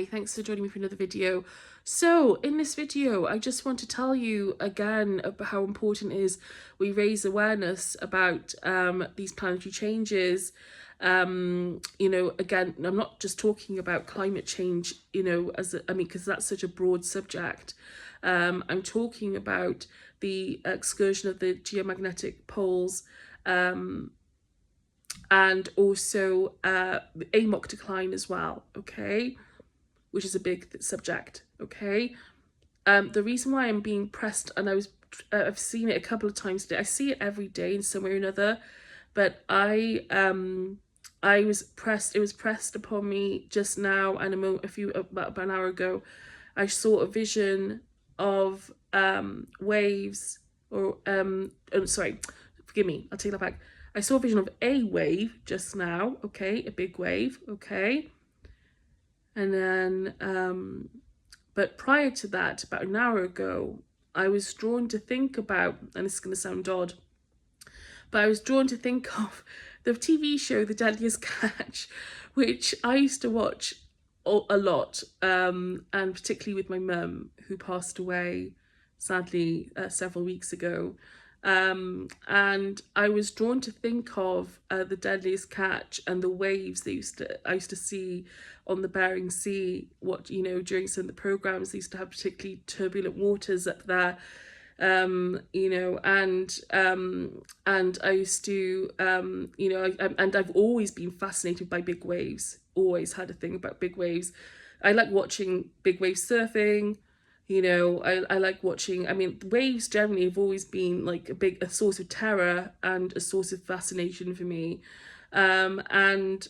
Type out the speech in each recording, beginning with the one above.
Thanks for joining me for another video. So in this video, I just want to tell you again about how important it is we raise awareness about these planetary changes. Again, I'm not just talking about climate change, because that's such a broad subject. I'm talking about the excursion of the geomagnetic poles, and also the Amoc decline as well, okay? Which is a big subject, okay? The reason why I'm being pressed, and I've seen it a couple of times today. I see it every day in some way or another, but I was pressed. It was pressed upon me just now, and about an hour ago, I saw a vision of waves, or sorry, forgive me. I'll take that back. I saw a vision of a wave just now. Okay, a big wave. Okay. And then, but prior to that, about an hour ago, I was drawn to think about, and this is going to sound odd, but I was drawn to think of the TV show The Deadliest Catch, which I used to watch a lot, and particularly with my mum, who passed away, sadly, several weeks ago. And I was drawn to think of The Deadliest Catch and the waves I used to see on the Bering Sea. During some of the programs, they used to have particularly turbulent waters up there. And I used to, and I've always been fascinated by big waves. Always had a thing about big waves. I like watching big wave surfing. I like watching. Waves generally have always been like a source of terror and a source of fascination for me. And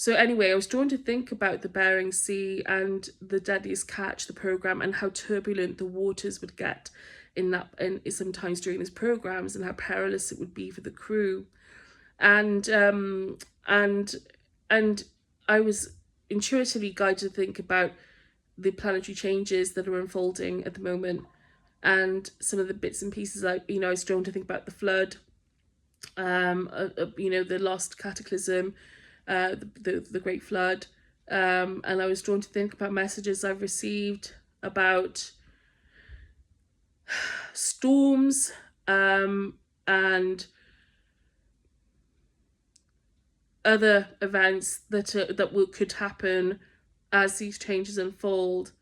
so anyway, I was drawn to think about the Bering Sea and The Deadliest Catch, the program, and how turbulent the waters would get and sometimes during these programs, and how perilous it would be for the crew. And I was intuitively guided to think about the planetary changes that are unfolding at the moment, and some of the bits and pieces. I was drawn to think about the flood, the last cataclysm, the Great Flood, and I was drawn to think about messages I've received about storms, and other events that could happen as these changes unfold.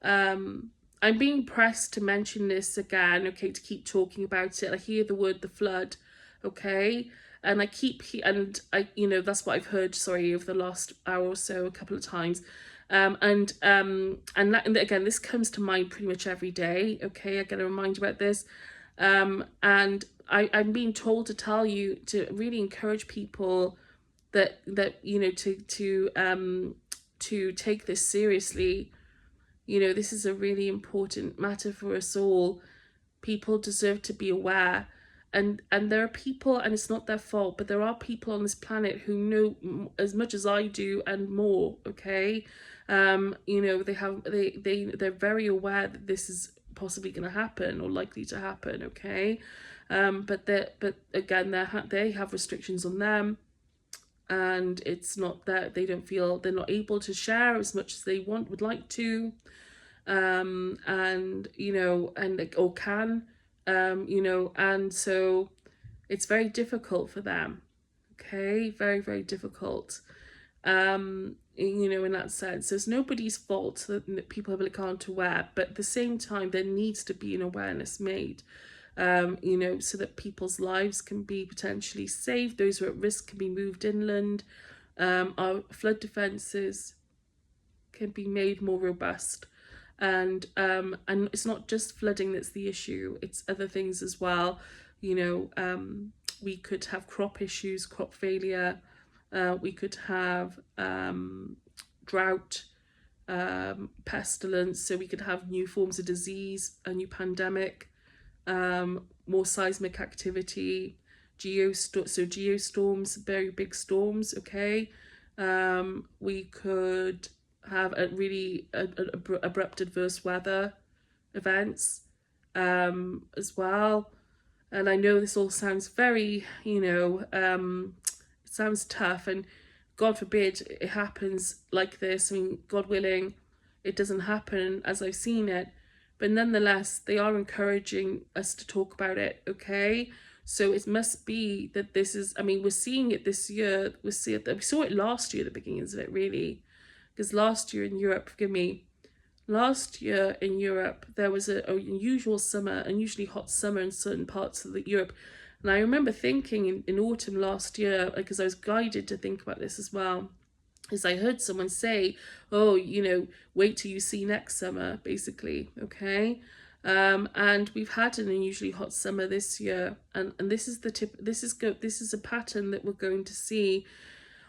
I'm being pressed to mention this again, okay, to keep talking about it. I hear the word the flood, okay, and that's what I've heard, over the last hour or so, a couple of times. And again, this comes to mind pretty much every day, okay? I get a reminder about this. And I'm being told to tell you, to really encourage people that to take this seriously. This is a really important matter for us all. People deserve to be aware, and there are people, and it's not their fault, but there are people on this planet who know as much as I do and more, okay? They're very aware that this is possibly going to happen or likely to happen, okay? But again, they have restrictions on them, and it's not that they don't feel they're not able to share as much as they would like to, or can, and so it's very difficult for them, okay? Very, very difficult, in that sense. So it's nobody's fault that people aren't aware, but at the same time, there needs to be an awareness made, so that people's lives can be potentially saved. Those who are at risk can be moved inland. Our flood defences can be made more robust. And it's not just flooding that's the issue, it's other things as well. We could have crop issues, crop failure. We could have drought, pestilence. So we could have new forms of disease, a new pandemic, more seismic activity, geostorms, very big storms, okay? We could have a really abrupt adverse weather events, as well. And I know this all sounds very, it sounds tough, and God forbid it happens like this. I mean, God willing, it doesn't happen as I've seen it. But nonetheless, they are encouraging us to talk about it, okay? So it must be that this is, I mean, we're seeing it this year. We saw it last year, the beginnings of it, really. Because last year in Europe, forgive me, last year in Europe, there was an unusual summer, unusually hot summer in certain parts of Europe. And I remember thinking in autumn last year, because I was guided to think about this as well, is I heard someone say, oh, you know, wait till you see next summer, basically, okay? And we've had an unusually hot summer this year, and this is the tip. This is a pattern that we're going to see.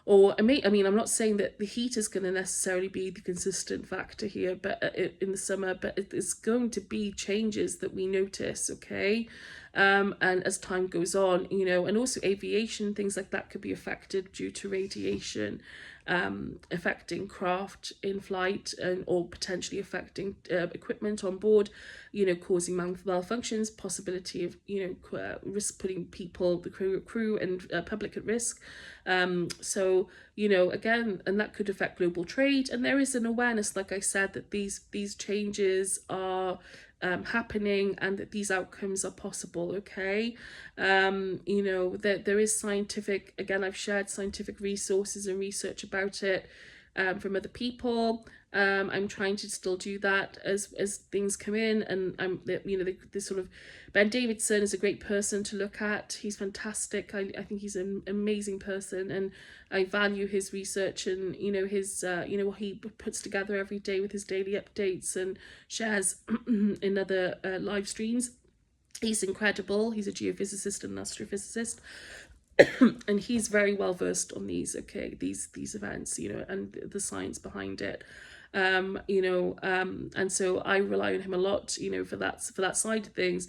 Or I mean, I'm not saying that the heat is going to necessarily be the consistent factor here, but in the summer, but it's going to be changes that we notice, okay? And as time goes on, you know, and also aviation, things like that could be affected due to radiation, affecting craft in flight, and or potentially affecting equipment on board, you know, causing malfunctions, possibility of, you know, risk, putting people, the crew and public at risk. So, you know, again, and that could affect global trade. And there is an awareness, like I said, that these changes are happening and that these outcomes are possible, okay? You know, there is scientific, again, I've shared scientific resources and research about it from other people. I'm trying to still do that as things come in, and you know, this sort of, Ben Davidson is a great person to look at. He's fantastic. I think he's an amazing person, and I value his research and, you know, his you know, what he puts together every day with his daily updates and shares in other live streams. He's incredible. He's a geophysicist and an astrophysicist. And he's very well versed on these, okay, these events, you know, and the science behind it. You know, and so I rely on him a lot, you know, for that side of things,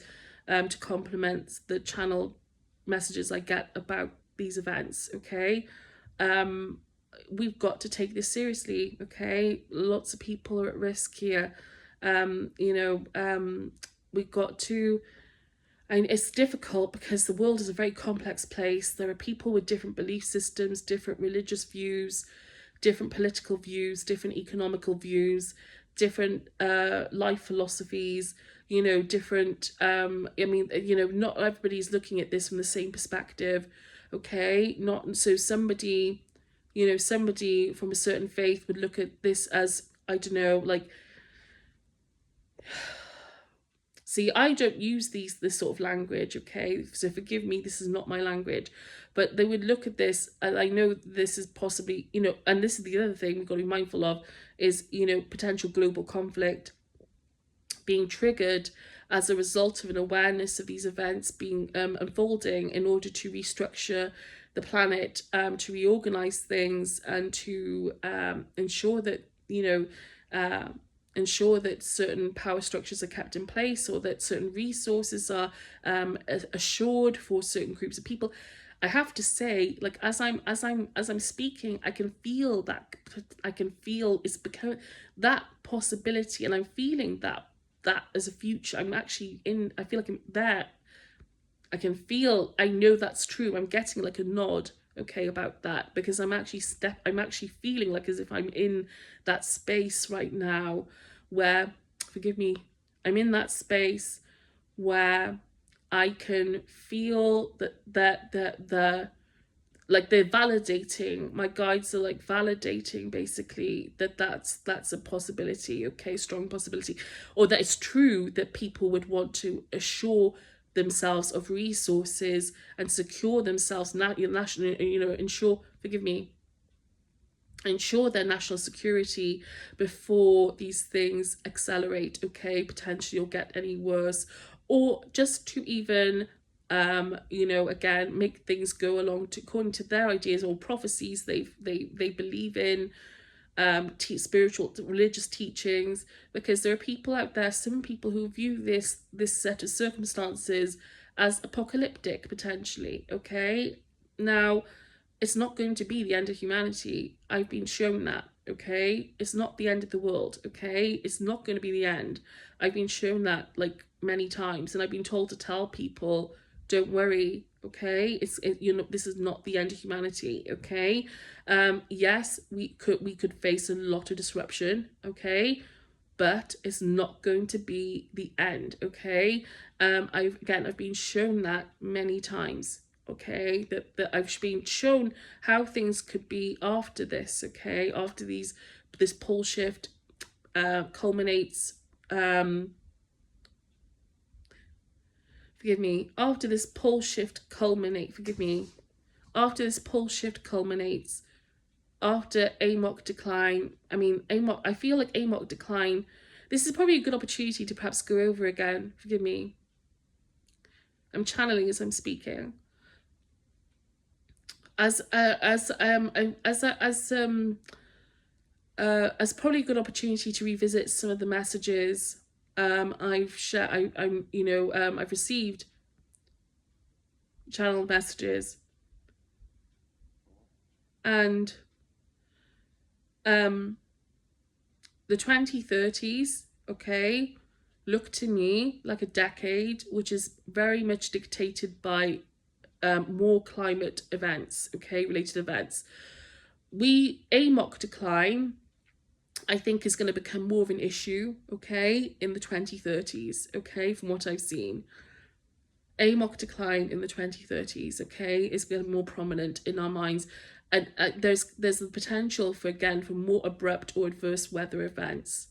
to complement the channel messages I get about these events, okay? We've got to take this seriously, okay? Lots of people are at risk here. You know, we've got to, and it's difficult because the world is a very complex place. There are people with different belief systems, different religious views, different political views, different economical views, different life philosophies, you know, different, I mean, you know, not everybody's looking at this from the same perspective, okay? Not, so somebody, you know, somebody from a certain faith would look at this as, I don't know, like, see, I don't use this sort of language, okay? So forgive me, this is not my language. But they would look at this, and I know this is possibly, you know, and this is the other thing we've got to be mindful of, is, you know, potential global conflict being triggered as a result of an awareness of these events being unfolding in order to restructure the planet, to reorganize things, and to ensure that, you know, ensure that certain power structures are kept in place, or that certain resources are assured for certain groups of people. I have to say, like, as I'm speaking, I can feel it's become that possibility, and I'm feeling that as a future. I'm actually I feel like I'm there. I know that's true. I'm getting like a nod, okay, about that, because I'm actually feeling like as if I'm in that space right now where, forgive me, I'm in that space where I can feel that like they're validating, my guides are like validating basically that's a possibility, okay, strong possibility, or that it's true that people would want to assure themselves of resources and secure themselves national, you know, ensure their national security before these things accelerate, okay, potentially or get any worse, or just to even you know, again, make things go along to according to their ideas or prophecies they believe in, spiritual religious teachings, because there are people out there, some people who view this set of circumstances as apocalyptic potentially, okay? Now, it's not going to be the end of humanity. I've been shown that, okay? It's not the end of the world, okay? It's not going to be the end. I've been shown that like many times, and I've been told to tell people Don't worry, okay? This is not the end of humanity, okay? Yes, we could face a lot of disruption, okay? But it's not going to be the end, okay? I've been shown that many times, okay? That I've been shown how things could be after this, okay? After this pole shift culminates, after this pole shift culminates, after Amoc decline, I feel like Amoc decline, this is probably a good opportunity to perhaps go over again, forgive me, I'm channeling as I'm speaking, as probably a good opportunity to revisit some of the messages I've shared. I've received channel messages, and the 2030s, okay, look to me like a decade which is very much dictated by more climate events, okay, related events. Amoc decline, I think, is going to become more of an issue, okay, in the 2030s, okay, from what I've seen. Amoc decline in the 2030s, okay, is going to be more prominent in our minds. And there's the potential for more abrupt or adverse weather events,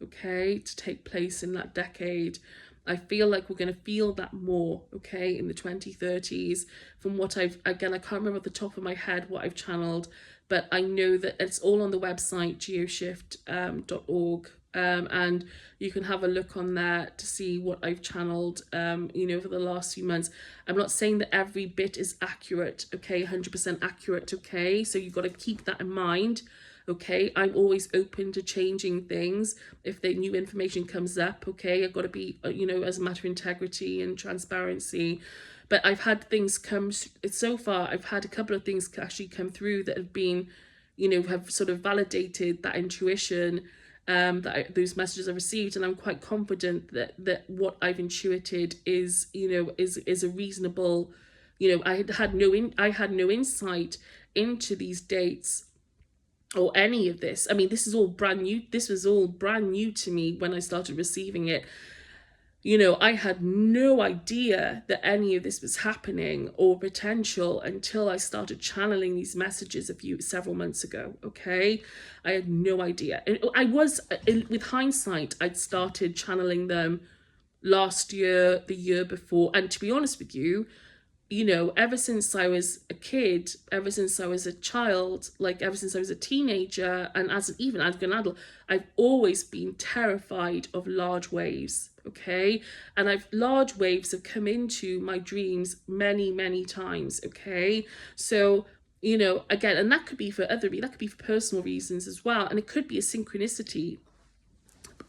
okay, to take place in that decade. I feel like we're going to feel that more, okay, in the 2030s. From what I can't remember at the top of my head what I've channeled, but I know that it's all on the website, geoshift.org, and you can have a look on there to see what I've channeled, for the last few months. I'm not saying that every bit is accurate, okay, 100% accurate, okay, so you've got to keep that in mind, okay. I'm always open to changing things if the new information comes up, okay. I've got to be, as a matter of integrity and transparency. But I've had things so far, I've had a couple of things actually come through that have been, have sort of validated that intuition, those messages I received, and I'm quite confident that what I've intuited is a reasonable, I had no insight into these dates or any of this. This is all brand new. This was all brand new to me when I started receiving it. I had no idea that any of this was happening or potential until I started channeling these messages several months ago, okay? I had no idea. With hindsight, I'd started channeling them last year, the year before, and to be honest with you, ever since I was a kid, ever since I was a child, ever since I was a teenager, and even as an adult, I've always been terrified of large waves, okay? And large waves have come into my dreams many, many times, okay? So, again, and that could be for personal reasons as well, and it could be a synchronicity.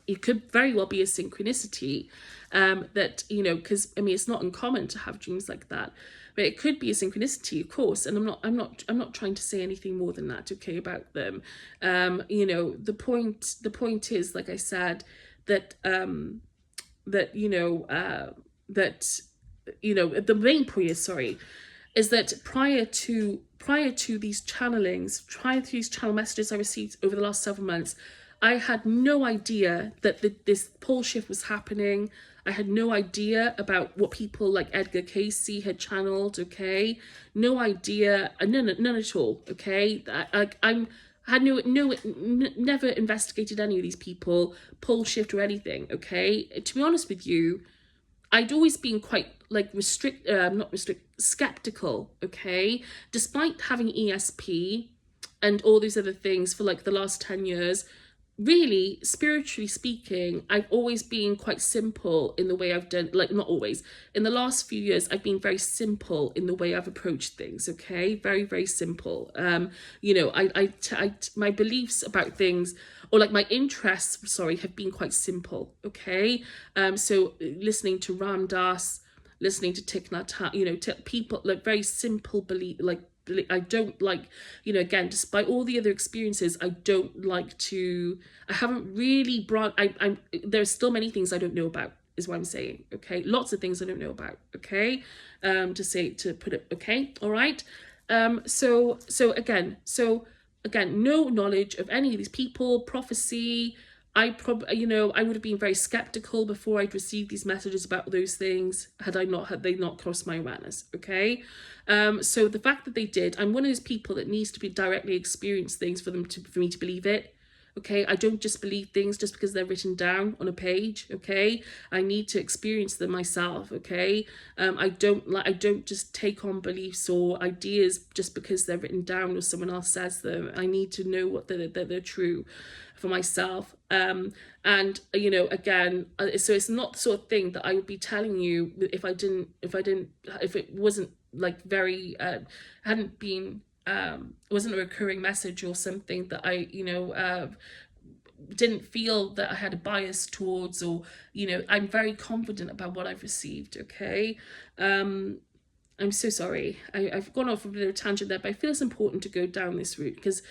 It could very well be a synchronicity, that, because it's not uncommon to have dreams like that, but it could be a synchronicity, of course. And I'm not trying to say anything more than that, okay, about them. The point is, like I said, that the main point is that prior to these channel messages I received over the last several months, I had no idea that this pole shift was happening. I had no idea about what people like Edgar Casey had channeled, okay? No idea, none at all, okay? Never investigated any of these people, pole shift or anything, okay? To be honest with you, I'd always been quite skeptical, okay? Despite having ESP and all these other things for the last 10 years, really, spiritually speaking, I've always been quite simple in the way I've done, not always. In the last few years, I've been very simple in the way I've approached things, okay? Very, very simple. My beliefs about things, or my interests, have been quite simple, okay? So listening to Ram Dass, listening to Thich Nhat Hanh, people, very simple belief, I don't again, despite all the other experiences, I haven't really there's still many things I don't know about, is what I'm saying. Okay, lots of things I don't know about. Okay, to put it. Okay, all right. So again, no knowledge of any of these people, prophecy. I would have been very skeptical before I'd received these messages about those things had they not crossed my awareness. Okay, so the fact that they did, I'm one of those people that needs to be directly experience things for me to believe it. Okay, I don't just believe things just because they're written down on a page. Okay, I need to experience them myself. Okay, I don't just take on beliefs or ideas just because they're written down or someone else says them. I need to know what they're true for myself. And again, so it's not the sort of thing that I would be telling you if it wasn't like very hadn't been wasn't a recurring message or something that I didn't feel that I had a bias towards, or I'm very confident about what I've received. Okay, I'm so sorry, I've gone off a bit of a tangent there, but I feel it's important to go down this route because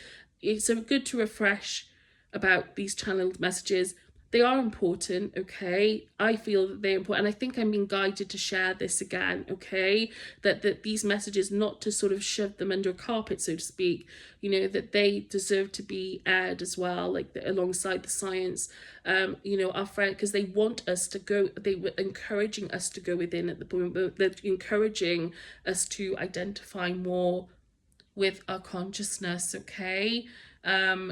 it's so good to refresh about these channeled messages. They are important. Okay, I feel that they're important, and I think I'm being guided to share this again. Okay, that these messages, not to sort of shove them under a carpet, so to speak, that they deserve to be aired as well, like alongside the science. Our friend, because they want us to go, they were encouraging us to go within at the point, they're encouraging us to identify more with our consciousness. Okay,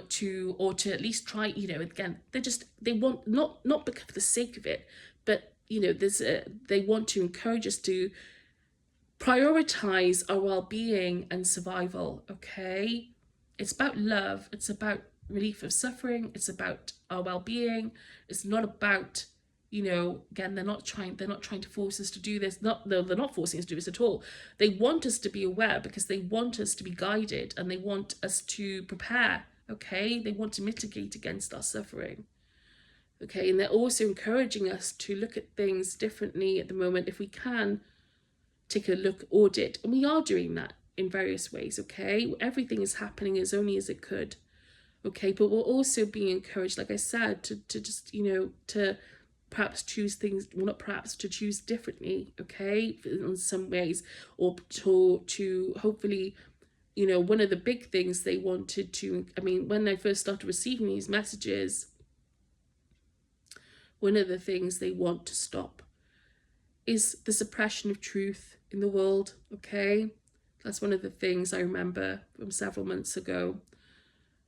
to at least try, again, they want, not because for the sake of it, but they want to encourage us to prioritize our well-being and survival. Okay, it's about love, it's about relief of suffering, it's about our well-being. It's not about, again, they're not trying to force us to do this. They're not forcing us to do this at all. They want us to be aware because they want us to be guided, and they want us to prepare. Okay, they want to mitigate against our suffering. Okay, and they're also encouraging us to look at things differently at the moment. If we can take a look, audit, and we are doing that in various ways. Okay, everything is happening as only as it could. Okay, but we're also being encouraged, like I said, to just to perhaps choose things, well, not perhaps, to choose differently. Okay, in some ways, or to hopefully, one of the big things they wanted to, when I first started receiving these messages, one of the things they want to stop is the suppression of truth in the world. Okay, that's one of the things I remember from several months ago.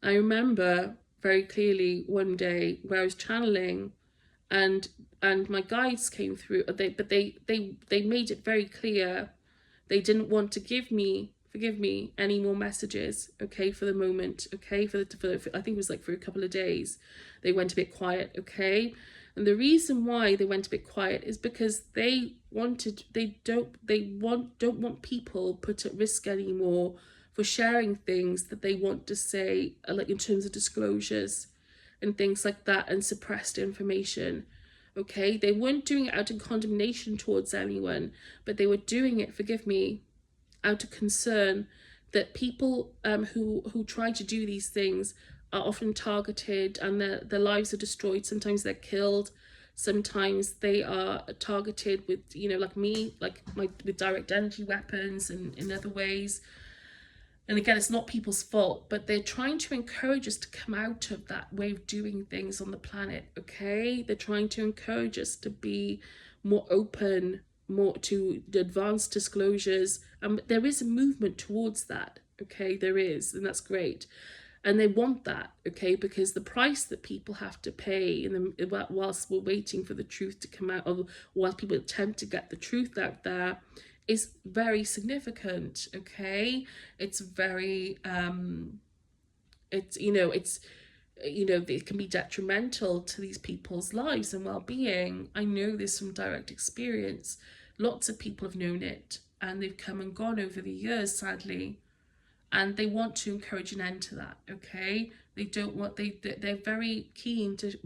I remember very clearly one day where I was channeling, and my guides came through. But they made it very clear they didn't want to forgive me, any more messages. Okay, for the moment. Okay, for I think it was like for a couple of days, they went a bit quiet. Okay, and the reason why they went a bit quiet is because they don't want people put at risk anymore for sharing things that they want to say, like in terms of disclosures and things like that, and suppressed information. Okay, they weren't doing it out of condemnation towards anyone, but they were doing it, forgive me, out of concern that people who try to do these things are often targeted, and their lives are destroyed. Sometimes they're killed, sometimes they are targeted with, like me, with direct energy weapons and in other ways. And again, it's not people's fault, but they're trying to encourage us to come out of that way of doing things on the planet. Okay, they're trying to encourage us to be more open, more to the advanced disclosures, and there is a movement towards that. Okay, there is, and that's great, and they want that. Okay, because the price that people have to pay whilst we're waiting for the truth to come out, or while people attempt to get the truth out there, is very significant. Okay, it's very it can be detrimental to these people's lives and well-being. I know this from direct experience. Lots of people have known it, and they've come and gone over the years, sadly, and they want to encourage an end to that. Okay, they don't want, they're very keen to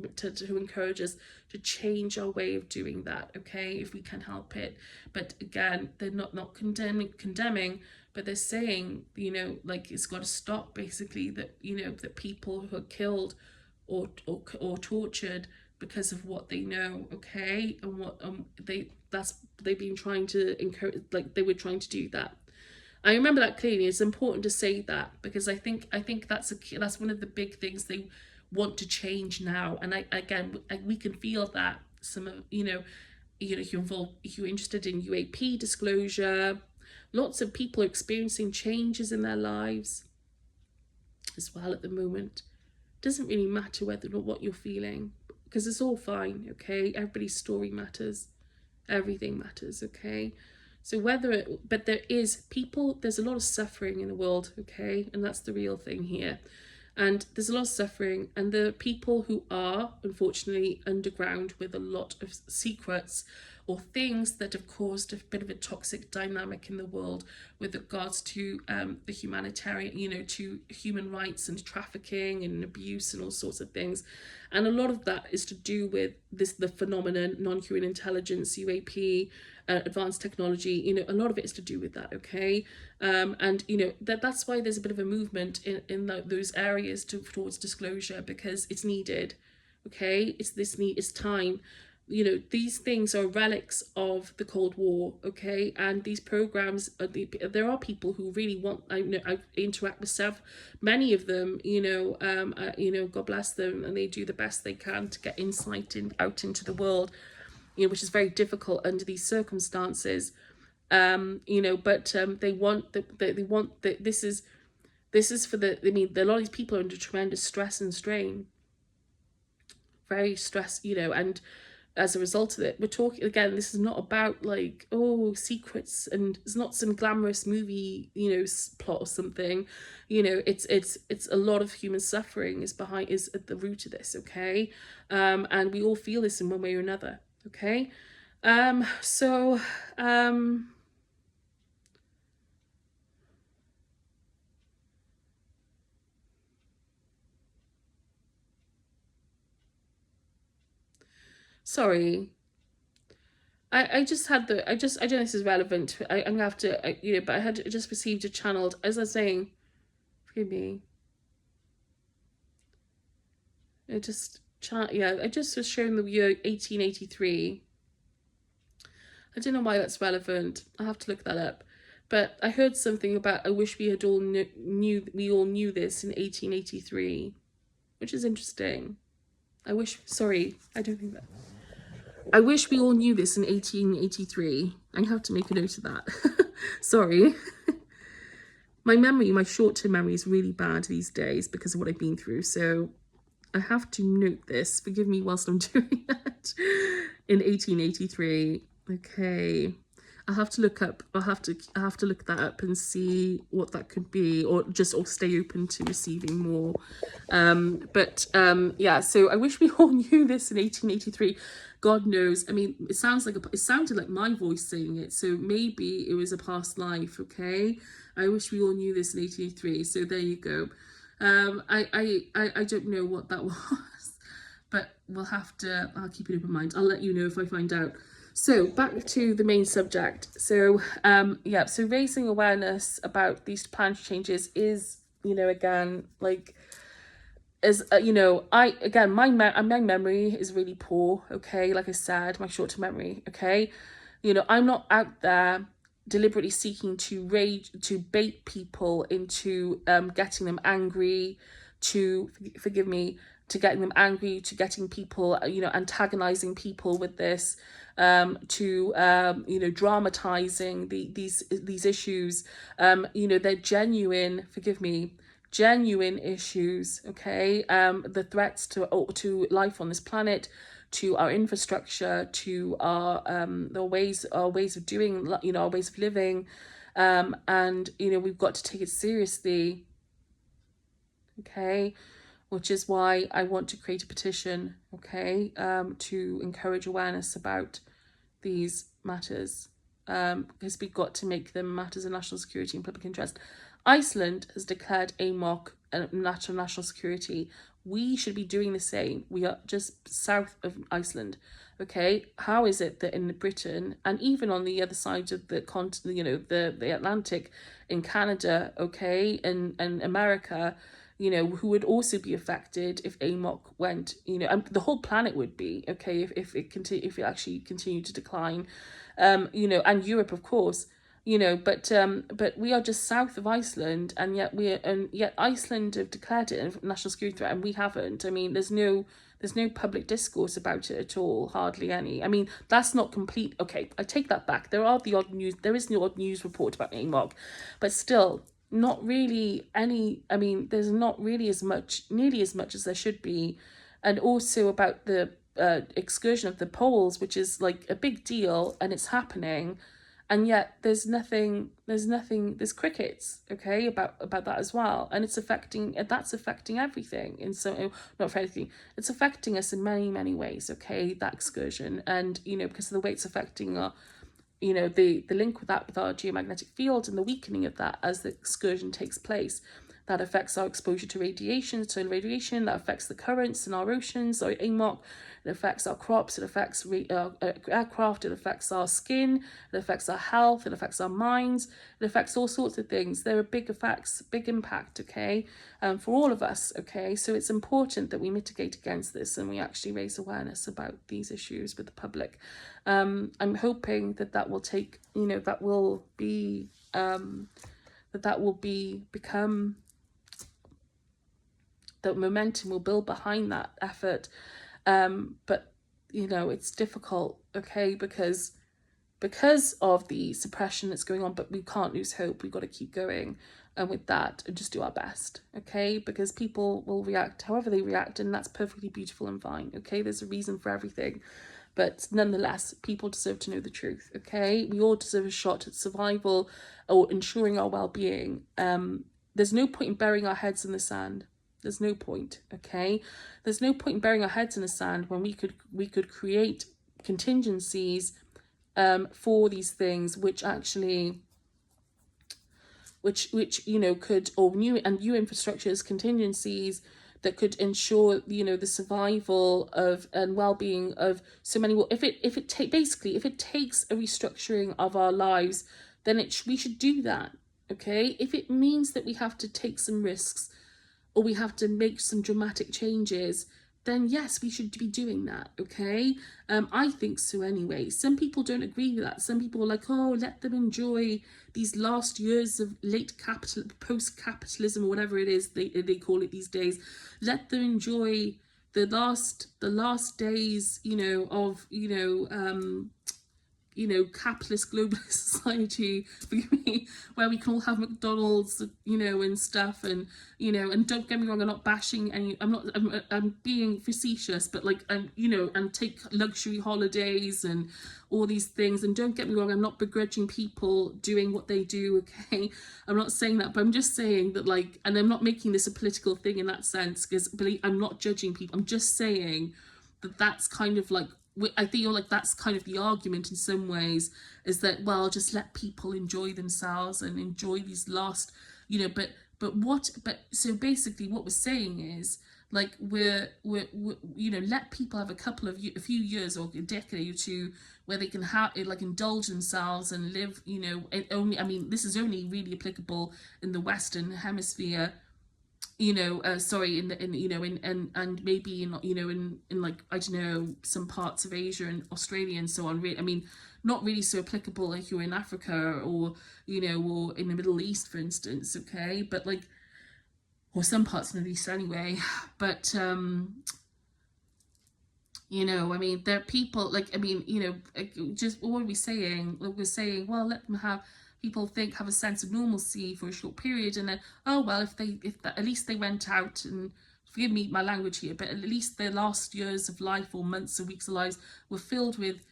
encourage us to change our way of doing that. Okay, if we can help it. But again, they're not condemning, but they're saying, like, it's got to stop, basically, that that people who are killed or tortured because of what they know, okay, and what they've been trying to encourage, like they were trying to do that. I remember that clearly. It's important to say that because I think that's one of the big things they want to change now. And we can feel that some of if you're involved, if you're interested in UAP disclosure, lots of people are experiencing changes in their lives as well at the moment. It doesn't really matter whether or what you're feeling because it's all fine, okay? Everybody's story matters. Everything matters, okay? So but there's a lot of suffering in the world, okay? And that's the real thing here. And there's a lot of suffering, and the people who are, unfortunately, underground with a lot of secrets or things that have caused a bit of a toxic dynamic in the world with regards to the humanitarian, to human rights and trafficking and abuse and all sorts of things. And a lot of that is to do with the phenomenon, non-human intelligence, UAP, advanced technology, a lot of it is to do with that, okay? And that's why there's a bit of a movement in those areas towards disclosure, because it's needed, okay? It's time. These things are relics of the Cold War, okay? And these programs, there are people who really want, I interact with many of them, God bless them, and they do the best they can to get insight out into the world, which is very difficult under these circumstances. But they want this is for a lot of these people are under tremendous stress and strain, very stressed, and as a result of it, we're talking again, this is not about like, oh, secrets, and it's not some glamorous movie, plot or something. It's a lot of human suffering is at the root of this, okay? And we all feel this in one way or another, okay? Sorry. I just had I don't know if this is relevant. I'm gonna have to, but I just received a channeled, as I was saying, forgive me. I just was showing the year 1883. I don't know why that's relevant. I'll have to look that up. But I heard something about, I wish we had all knew this in 1883, which is interesting. I wish we all knew this in 1883. I have to make a note of that. Sorry. My short-term memory is really bad these days because of what I've been through. So I have to note this. Forgive me whilst I'm doing that. In 1883. Okay. I'll have to look that up and see what that could be, or stay open to receiving more. So I wish we all knew this in 1883. God knows. I mean, it sounded like my voice saying it, so maybe it was a past life, okay? I wish we all knew this in 1883. So there you go. I don't know what that was, but I'll keep an open mind. I'll let you know if I find out. So back to the main subject. So so raising awareness about these planetary changes is, again, like, as my memory is really poor, okay? Like I said, my short-term memory, okay? I'm not out there deliberately seeking to bait people into getting them angry, to getting them angry, to getting people, antagonizing people with this, dramatizing these issues. They're genuine issues, okay? The threats to life on this planet, to our infrastructure, to our ways of doing, our ways of living, and we've got to take it seriously, okay? Which is why I want to create a petition, okay, to encourage awareness about these matters, because we've got to make them matters of national security and public interest. Iceland has declared Amoc a matter of national security. We should be doing the same. We are just south of Iceland, okay? How is it that in Britain, and even on the other side of the continent, the Atlantic, in Canada, okay, and America, who would also be affected if Amoc went, and the whole planet would be, okay, if it actually continued to decline, and Europe, of course, but we are just south of Iceland, and yet Iceland have declared it a national security threat, and we haven't. I mean, there's no public discourse about it at all, hardly any. I mean, that's not complete. Okay, I take that back. There is the odd news report about Amoc, but still, not really any. I mean, there's not really nearly as much as there should be, and also about the excursion of the poles, which is like a big deal, and it's happening, and yet there's crickets, okay, about that as well, and that's affecting everything. And so, not affecting, it's affecting us in many ways, okay, that excursion, and because of the way it's affecting our, the link with our geomagnetic field and the weakening of that as the excursion takes place. That affects our exposure to radiation, solar radiation, that affects the currents in our oceans, or Amoc. It affects our crops, it affects aircraft, it affects our skin, it affects our health, it affects our minds, it affects all sorts of things. There are big effects, big impact, okay, for all of us, okay? So it's important that we mitigate against this and we actually raise awareness about these issues with the public. I'm hoping that will take, that will become, that momentum will build behind that effort, but it's difficult, okay, because of the suppression that's going on, but we can't lose hope. We've got to keep going, and with that, and just do our best, okay, because people will react however they react, and that's perfectly beautiful and fine, okay. There's a reason for everything, but nonetheless, people deserve to know the truth, okay. We all deserve a shot at survival or ensuring our well-being. There's no point in burying our heads in the sand. There's no point, okay? There's no point in burying our heads in the sand when we could create contingencies for these things, which actually, could, or new infrastructures, contingencies that could ensure, the survival of and well-being of so many. If it takes a restructuring of our lives, then we should do that, okay? If it means that we have to take some risks, or we have to make some dramatic changes, then yes, we should be doing that, okay? I think so anyway. Some people don't agree with that. Some people are like, oh, let them enjoy these last years of post-capitalism, or whatever it is they call it these days. Let them enjoy the last days, of, capitalist globalist society, where we can all have McDonald's, and stuff, and don't get me wrong, I'm not bashing any, I'm being facetious, but and take luxury holidays and all these things, and don't get me wrong, I'm not begrudging people doing what they do, okay, I'm not saying that, but I'm just saying that, and I'm not making this a political thing in that sense, because I'm not judging people, I'm just saying that that's kind of I feel like that's kind of the argument in some ways, is that, well, just let people enjoy themselves and enjoy these last, so basically what we're saying is, we're let people have a few years or a decade or two where they can have indulge themselves and live, this is only really applicable in the Western Hemisphere, and maybe in I don't know, some parts of Asia and Australia and so on. Not really so applicable if you're in Africa or or in the Middle East, for instance, okay, but or some parts of the Middle East anyway. But there are people just what are we saying? We're saying, well, let them have. People have a sense of normalcy for a short period, and then, oh well, at least they went out, and forgive me my language here, but at least their last years of life, or months or weeks of lives, were filled with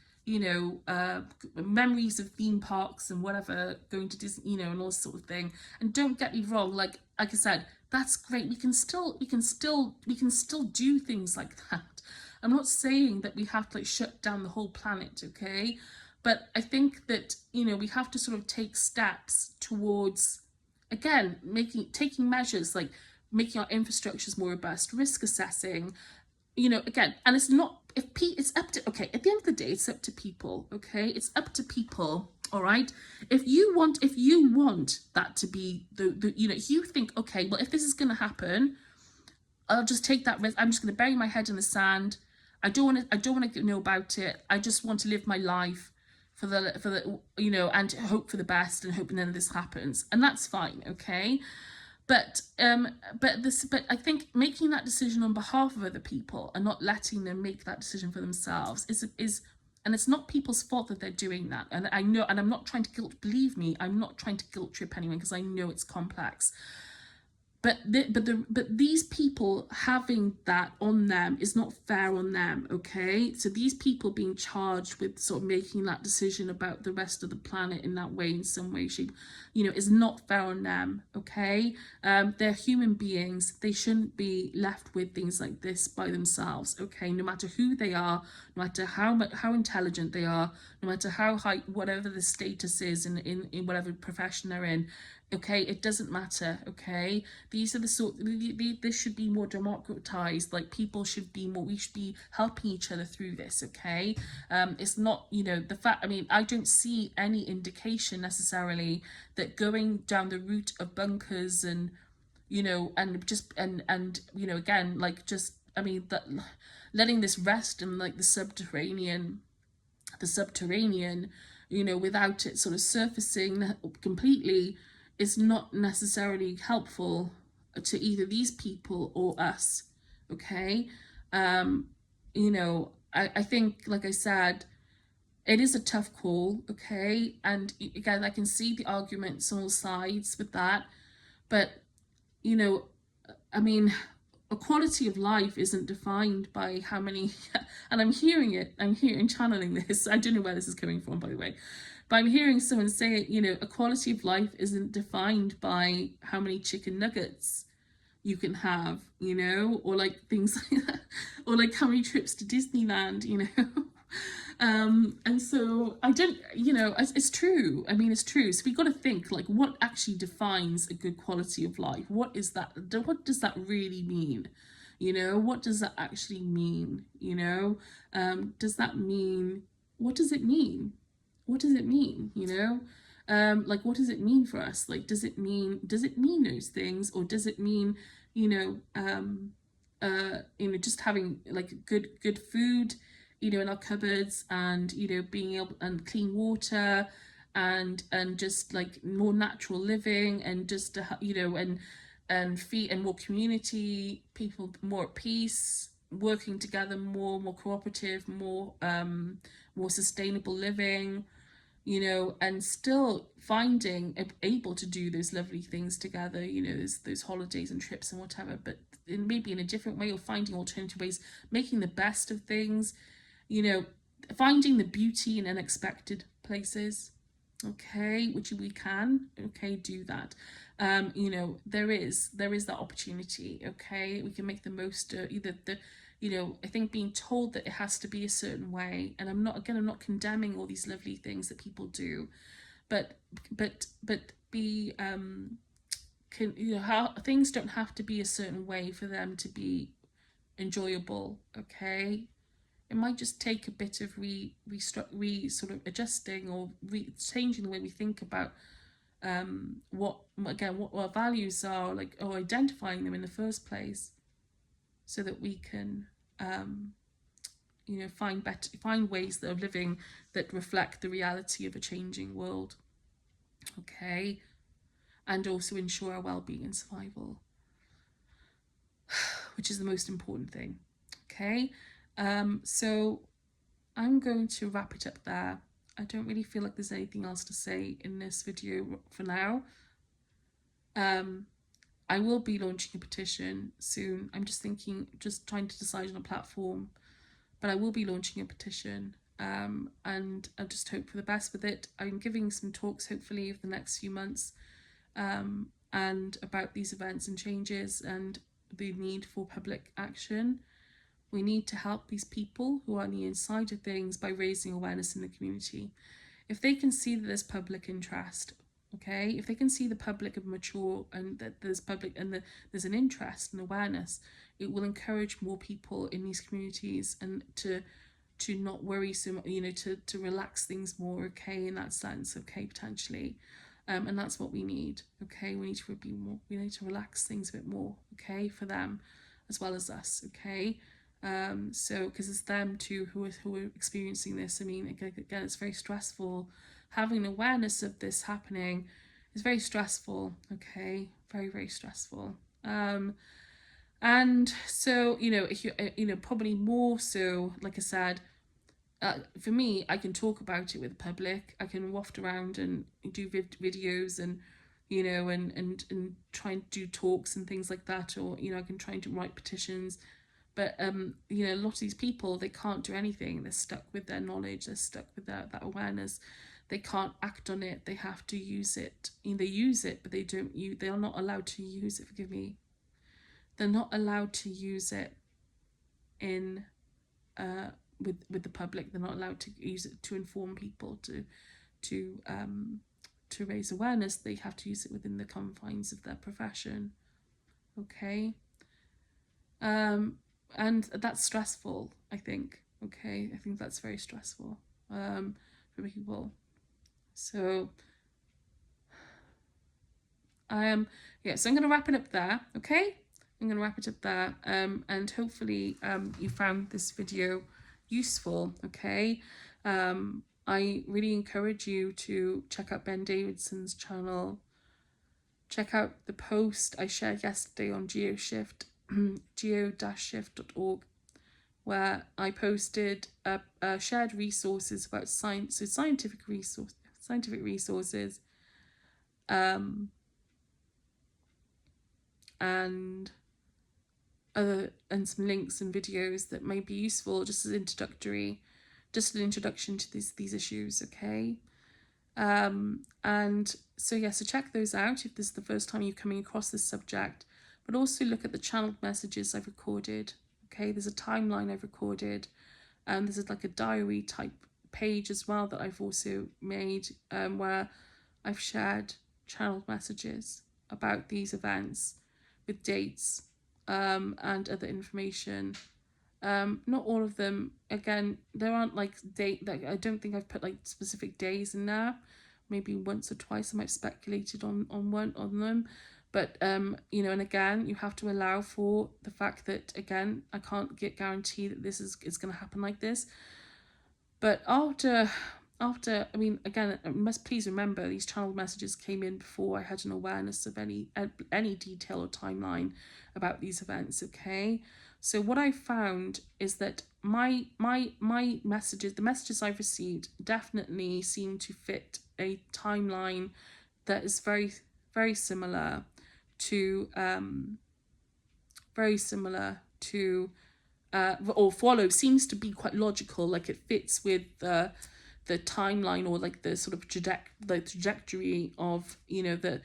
memories of theme parks and whatever, going to Disney, and all sort of thing. And don't get me wrong, like I said, that's great. We can still do things like that. I'm not saying that we have to shut down the whole planet, okay? But I think that, we have to sort of take steps towards, again, taking measures like making our infrastructures more robust, risk assessing, again, and it's up to, okay, at the end of the day, it's up to people, okay? It's up to people All right. If you want that to be the you know, if you think, okay, well, if this is going to happen, I'll just take that risk. I'm just going to bury my head in the sand. I don't want to know about it. I just want to live my life for the you know, and hope for the best and hope none of this happens. And that's fine, okay? But I think making that decision on behalf of other people and not letting them make that decision for themselves is and it's not people's fault that they're doing that. And I know, and I'm not trying to believe me, I'm not trying to guilt trip anyone, because I know it's complex. But these people having that on them is not fair on them, okay? So these people being charged with sort of making that decision about the rest of the planet in that way, in some way, shape, you know, is not fair on them, okay? They're human beings. They shouldn't be left with things like this by themselves, okay? No matter who they are, no matter how intelligent they are, no matter how high, whatever the status is in whatever profession they're in, okay, it doesn't matter, okay? These are the sort, this should be more democratized. Like, people should be more, we should be helping each other through this, okay? It's not, you know, the fact, I mean, I don't see any indication necessarily that going down the route of bunkers and, you know, and just, and you know, again, like, just, I mean, that letting this rest in, like, the subterranean, you know, without it sort of surfacing completely, is not necessarily helpful to either these people or us, okay? You know, I think, like I said, it is a tough call, okay? And again, I can see the arguments on all sides with that, but, you know, I mean, a quality of life isn't defined by how many, and I'm channeling this, I don't know where this is coming from, by the way, but I'm hearing someone say, you know, a quality of life isn't defined by how many chicken nuggets you can have, you know, or like things like that, or like how many trips to Disneyland, you know. And so I don't, you know, it's true. I mean, it's true. So we got to think, like, what actually defines a good quality of life? What is that? What does that really mean? You know, what does that actually mean? You know, does that mean, what does it mean? What does it mean? You know, like, what does it mean for us? Like, does it mean those things, or does it mean, you know, just having like good food, you know, in our cupboards, and, you know, being able, and clean water, and just like more natural living, and just you know, and feed, and more community, people more at peace, working together more cooperative, more sustainable living, you know, and still finding able to do those lovely things together, you know, those holidays and trips and whatever, but maybe in a different way, or finding alternative ways, making the best of things, you know, finding the beauty in unexpected places, okay, which we can, okay, do that. You know, there is that opportunity, okay, we can make the most either the, you know, I think being told that it has to be a certain way, and I'm not condemning all these lovely things that people do, but be can, you know, how things don't have to be a certain way for them to be enjoyable, okay? It might just take a bit of sort of adjusting, or changing the way we think about what our values are, like, or identifying them in the first place, so that we can you know, find ways of living that reflect the reality of a changing world, okay, and also ensure our well-being and survival, which is the most important thing, okay. So I'm going to wrap it up there. I don't really feel like there's anything else to say in this video for now. I will be launching a petition soon. I'm just trying to decide on a platform, but I will be launching a petition, and I just hope for the best with it. I'm giving some talks, hopefully, over the next few months, and about these events and changes, and the need for public action. We need to help these people who are on the inside of things by raising awareness in the community. If they can see that there's public interest, okay, if they can see the public are mature, and that there's public, and there's an interest and awareness, it will encourage more people in these communities, and to not worry so much, you know, to relax things more, okay, in that sense, okay, potentially. And that's what we need, okay? We need to be more, we need to relax things a bit more, okay, for them as well as us, okay? So because it's them too who are experiencing this. I mean, again, it's very stressful. Having awareness of this happening is very stressful, okay? Very, very stressful. And so, you know, if you probably more so, like I said, for me, I can talk about it with the public. I can waft around and do videos and, you know, and try and do talks and things like that. Or, you know, I can try and write petitions. But, you know, a lot of these people, they can't do anything. They're stuck with their knowledge. They're stuck with that awareness. They can't act on it. They have to use it. You know, they use it, but they are not allowed to use it. Forgive me. They're not allowed to use it in with the public. They're not allowed to use it to inform people, to raise awareness. They have to use it within the confines of their profession. Okay. And that's stressful, I think. Okay, I think that's very stressful for people. So so I'm going to wrap it up there. Okay, I'm going to wrap it up there. And hopefully you found this video useful. Okay. I really encourage you to check out Ben Davidson's channel. Check out the post I shared yesterday on GeoShift, geo-shift.org, where I posted shared resources about science, so scientific resources, and some links and videos that may be useful, just as an introduction to these issues. Okay. And so so check those out if this is the first time you're coming across this subject, but also look at the channeled messages I've recorded. Okay, there's a timeline I've recorded, and there's like a diary type page as well that I've also made, where I've shared channeled messages about these events with dates and other information. Not all of them, again, there aren't like I don't think I've put like specific days in there. Maybe once or twice I might have speculated on them, but you know, and again, you have to allow for the fact that, again, I can't guarantee that this is going to happen like this. But after I mean, again, I must please remember these channeled messages came in before I had an awareness of any detail or timeline about these events. Okay, so what I found is that my messages, the messages I've received, definitely seem to fit a timeline that is very, very similar to or follow, seems to be quite logical, like it fits with the timeline, or like the sort of trajectory of, you know, the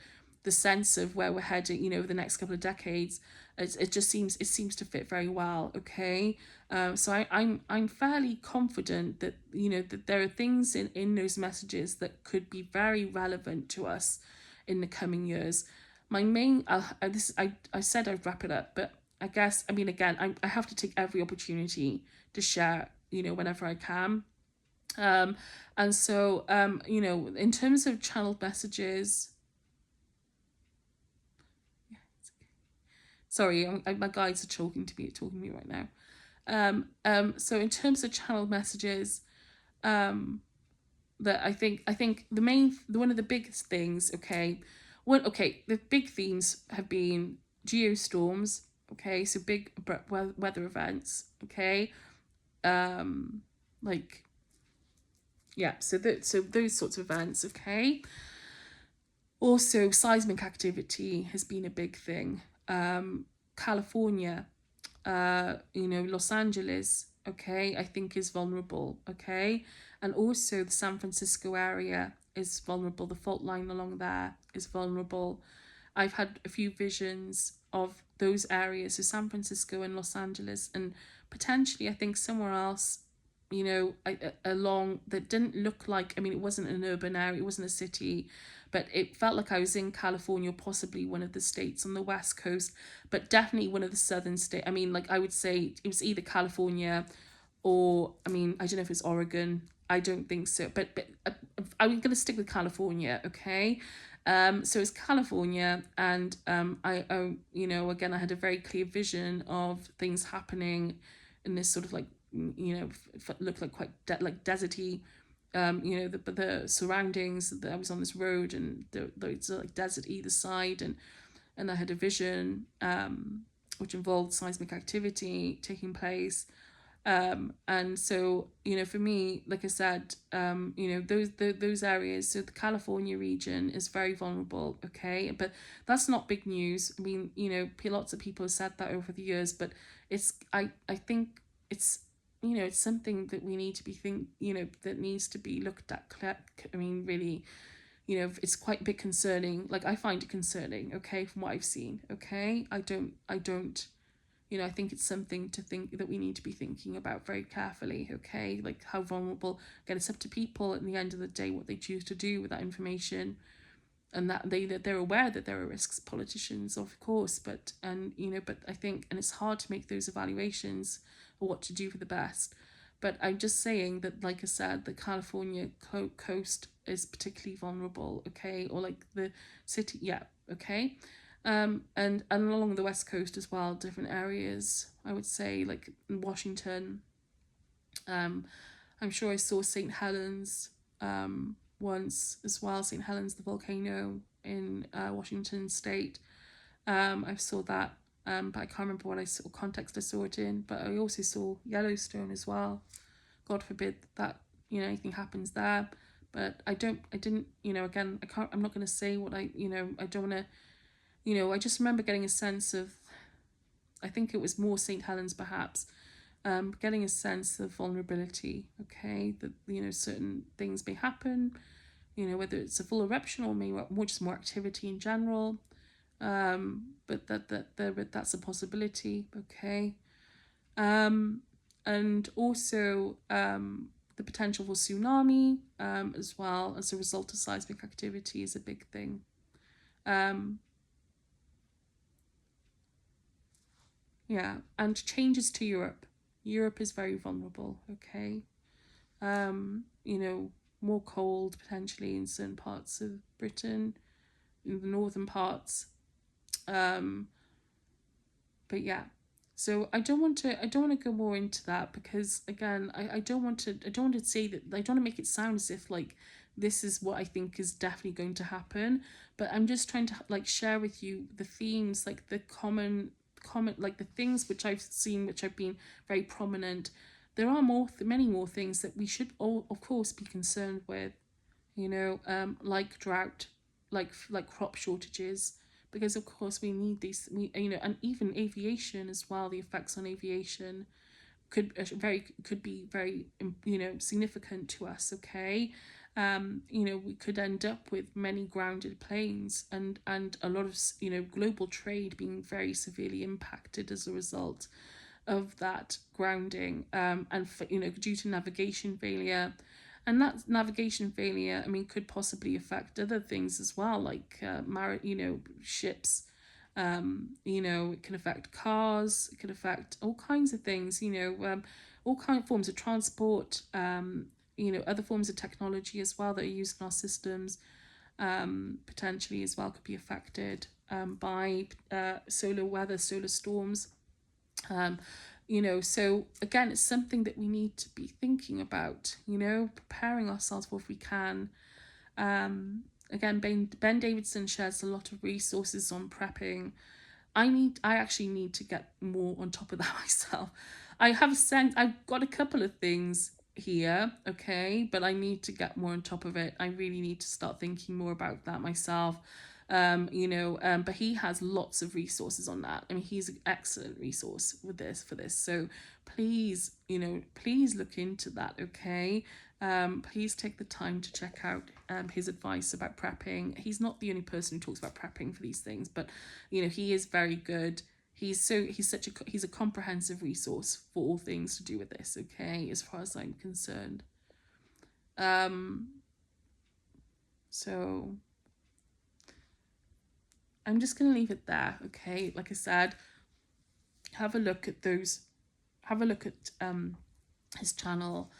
sense of where we're heading, you know, the next couple of decades. It seems to fit very well. Okay. So I'm fairly confident that, you know, that there are things in those messages that could be very relevant to us in the coming years. My main I said I'd wrap it up, but I guess, I mean, again, I have to take every opportunity to share, you know, whenever I can. And so, you know, in terms of channeled messages, sorry, my guides are talking to me right now. So in terms of channeled messages, that I think one of the biggest things, the big themes have been geostorms. Okay, so big weather events. Okay, like, yeah, so those sorts of events. Okay, also seismic activity has been a big thing. California, you know, Los Angeles, okay, I think is vulnerable. Okay, and also the San Francisco area is vulnerable. The fault line along there is vulnerable. I've had a few visions of those areas, so San Francisco and Los Angeles, and potentially I think somewhere else, you know, along, that didn't look like, I mean, it wasn't an urban area, it wasn't a city, but it felt like I was in California, possibly one of the states on the West Coast, but definitely one of the southern states. I mean, like, I would say it was either California or I mean, I don't know if it's Oregon. I don't think so, but I'm going to stick with California, okay? So it's California, and you know, again, I had a very clear vision of things happening in this sort of like, you know, looked like quite like deserty, you know, the surroundings. That I was on this road, and it's like desert either side, and I had a vision, which involved seismic activity taking place. And so, you know, for me, like I said, you know, those areas, so the California region is very vulnerable, okay? But that's not big news. I mean, you know, lots of people have said that over the years, but I think it's, you know, it's something that we need to be you know, that needs to be looked at. I mean, really, you know, it's quite a bit concerning. Like, I find it concerning, okay, from what I've seen, okay? I don't, you know, I think it's something to think that we need to be thinking about very carefully, okay? Like, how vulnerable, again, it's up to people at the end of the day what they choose to do with that information, and that they're aware that there are risks, politicians, of course, but, and, you know, but I think, and it's hard to make those evaluations of what to do for the best. But I'm just saying that, like I said, the California coast is particularly vulnerable, okay? Or like the city, yeah, okay? And along the west coast as well, different areas, I would say, like in Washington. I'm sure I saw St. Helens once as well. St. Helens, the volcano in Washington State. I saw that, but I can't remember what context I saw it in. But I also saw Yellowstone as well. God forbid that, you know, anything happens there. But I didn't, you know, again, I'm not going to say what you know, I don't want to, you know, I just remember getting a sense of, I think it was more St. Helens perhaps, getting a sense of vulnerability, okay, that, you know, certain things may happen, you know, whether it's a full eruption or maybe more, just more activity in general, but that's a possibility, okay. And also the potential for tsunami as well as a result of seismic activity is a big thing. Yeah, and changes to Europe. Europe is very vulnerable, okay? You know, more cold potentially in certain parts of Britain, in the northern parts. But yeah. So I don't want to go more into that, because again, I don't want to say that, I don't want to make it sound as if like this is what I think is definitely going to happen, but I'm just trying to like share with you the themes, like the common like the things which I've seen, which have been very prominent. There are many more things that we should all, of course, be concerned with, you know, like drought, like crop shortages, because of course we need these, you know, and even aviation as well. The effects on aviation could be very, you know, significant to us, okay. You know, we could end up with many grounded planes, and a lot of, you know, global trade being very severely impacted as a result of that grounding, and you know, due to navigation failure. And that navigation failure, I mean, could possibly affect other things as well, like you know, ships. You know, it can affect cars. It can affect all kinds of things. You know, all kind of forms of transport. You know, other forms of technology as well that are used in our systems, potentially as well, could be affected by solar weather, solar storms. You know, so again, it's something that we need to be thinking about, you know, preparing ourselves for if we can. Again, Ben Davidson shares a lot of resources on prepping. I actually need to get more on top of that myself. I've got a couple of things here, okay, but I need to get more on top of it. I really need to start thinking more about that myself. You know, but he has lots of resources on that. I mean, he's an excellent resource for this. So please, you know, please look into that, okay? Please take the time to check out his advice about prepping. He's not the only person who talks about prepping for these things, but you know, he is very good. He's a comprehensive resource for all things to do with this, okay, as far as I'm concerned. So I'm just going to leave it there, okay? Like I said, have a look at his channel.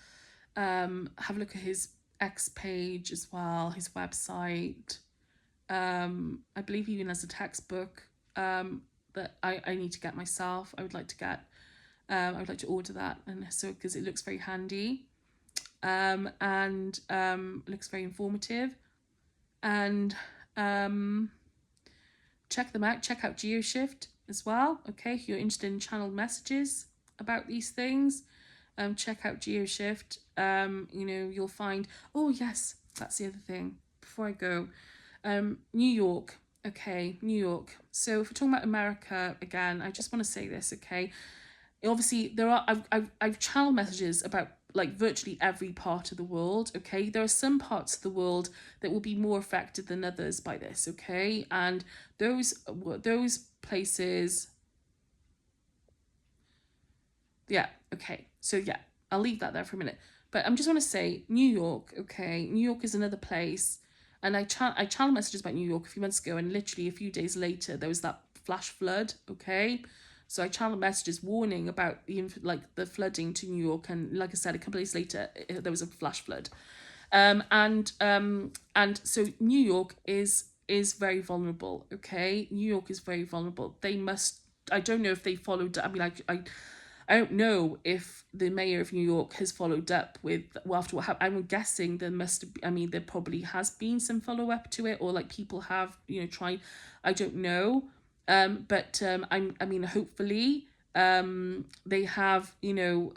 Have a look at his X page as well, his website. I believe even as a textbook that I need to get myself. I would like to get, I would like to order that, and so because it looks very handy, and looks very informative, and check them out. Check out GeoShift as well. Okay, if you're interested in channeled messages about these things, check out GeoShift. You know, you'll find. Oh yes, that's the other thing. Before I go, New York. Okay, New York. So if we're talking about America again, I just want to say this. Okay, obviously there are I've channeled messages about like virtually every part of the world. Okay, there are some parts of the world that will be more affected than others by this. Okay, and those places, yeah. Okay, so yeah, I'll leave that there for a minute, but I'm just want to say New York. Okay, New York is another place, and I channeled messages about New York a few months ago, and literally a few days later there was that flash flood. Okay, so I channeled messages warning about the flooding to New York, and like I said, a couple of days later there was a flash flood, and so New York is very vulnerable. Okay, New York is very vulnerable. They must. I don't know if they followed. I mean, I don't know if the mayor of New York has followed up with, well, after what happened. I'm guessing there must have, I mean, there probably has been some follow up to it, or like people have, you know, tried. I don't know. But I mean, hopefully, they have, you know,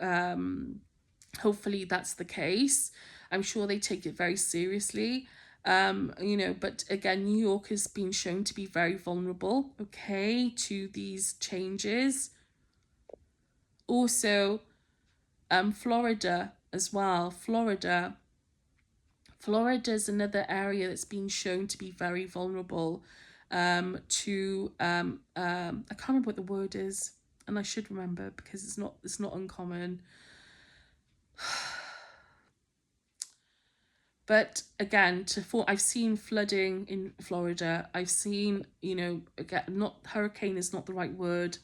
hopefully that's the case. I'm sure they take it very seriously. You know, but again, New York has been shown to be very vulnerable, okay, to these changes. Also, Florida as well. Florida's another area that's been shown to be very vulnerable to I can't remember what the word is, and I should remember because it's not uncommon. But again, I've seen flooding in Florida. I've seen, you know, again, not hurricane is not the right word.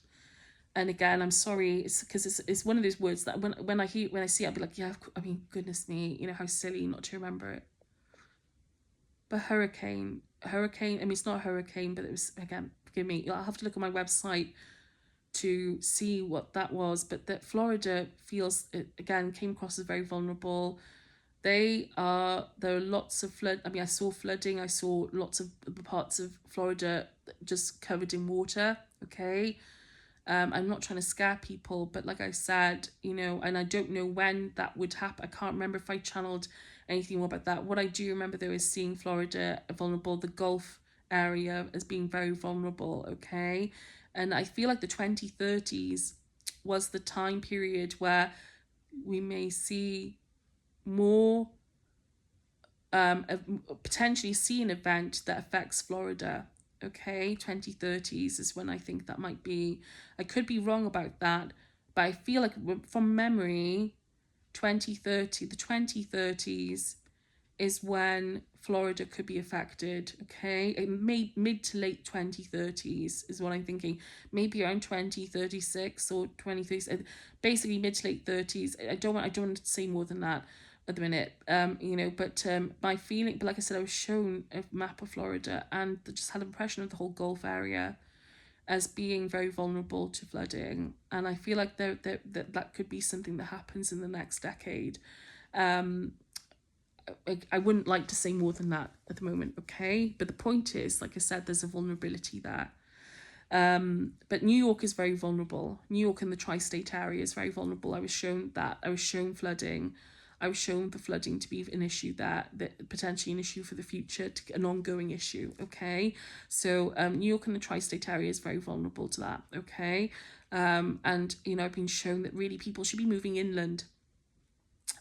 And again, I'm sorry, it's because it's one of those words that when I see it, I'll be like, yeah, I mean, goodness me, you know, how silly not to remember it. But hurricane, I mean, it's not a hurricane, but it was, again, forgive me, I'll have to look on my website to see what that was. But that Florida feels, it again came across as very vulnerable. There are lots of flood. I mean, I saw flooding. I saw lots of parts of Florida just covered in water. Okay. I'm not trying to scare people, but like I said, you know, and I don't know when that would happen. I can't remember if I channeled anything more about that. What I do remember though is seeing Florida vulnerable, the Gulf area as being very vulnerable. Okay. And I feel like the 2030s was the time period where we may see more, potentially see an event that affects Florida. Okay, 2030s is when I think that might be. I could be wrong about that, but I feel like from memory, 2030, the 2030s is when Florida could be affected. Okay, it may mid to late 2030s is what I'm thinking. Maybe around 2036 or 2030s. Basically mid to late 30s. I don't want to say more than that at the minute. You know, but my feeling. But like I said, I was shown a map of Florida and just had an impression of the whole Gulf area as being very vulnerable to flooding, and I feel like that could be something that happens in the next decade. I wouldn't like to say more than that at the moment, okay? But the point is, like I said, there's a vulnerability there. But New York is very vulnerable. New York and the tri-state area is very vulnerable. I was shown that. I was shown flooding. I was shown the flooding to be an issue that potentially an issue for the future, an ongoing issue, okay? So New York and the tri-state area is very vulnerable to that, okay? And, you know, I've been shown that really people should be moving inland.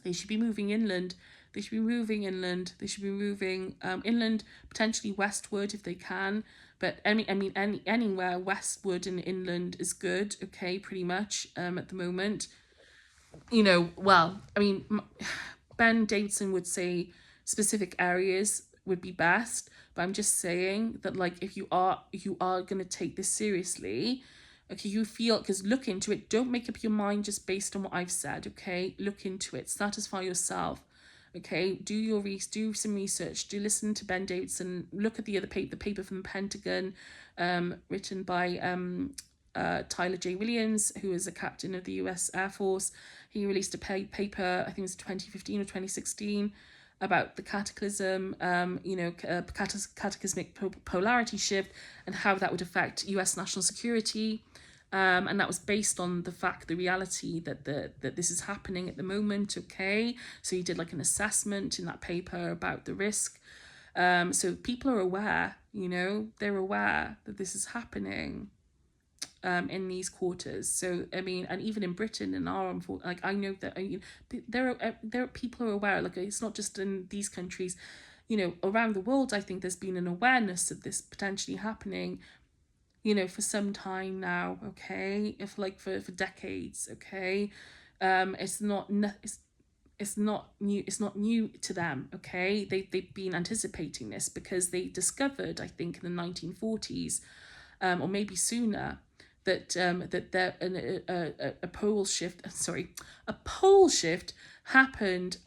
They should be moving inland. They should be moving inland. They should be moving inland, potentially westward if they can. But anywhere westward and inland is good. Okay, pretty much at the moment. You know, well, I mean, Ben Davidson would say specific areas would be best. But I'm just saying that, like, if you are going to take this seriously, Okay, you feel, because look into it. Don't make up your mind just based on what I've said. Okay, look into it. Satisfy yourself. Okay, do some research. Do listen to Ben Davidson. Look at the paper from the Pentagon, written by Tyler J. Williams, who is a captain of the U.S. Air Force. He released a paper, I think it was 2015 or 2016, about the cataclysm, cataclysmic polarity shift, and how that would affect U.S. national security. And that was based on the reality that this is happening at the moment. Okay, so he did like an assessment in that paper about the risk. So people are aware, they're aware that this is happening in these quarters. So I mean, and even in Britain, in our like, I know that there are people are aware. Like, it's not just in these countries, around the world. I think there's been an awareness of this potentially happening, for some time now. Okay, if like for decades. Okay, it's not new to them. Okay, they've been anticipating this, because they discovered, I think, in the 1940s, or maybe sooner, that there a pole shift happened,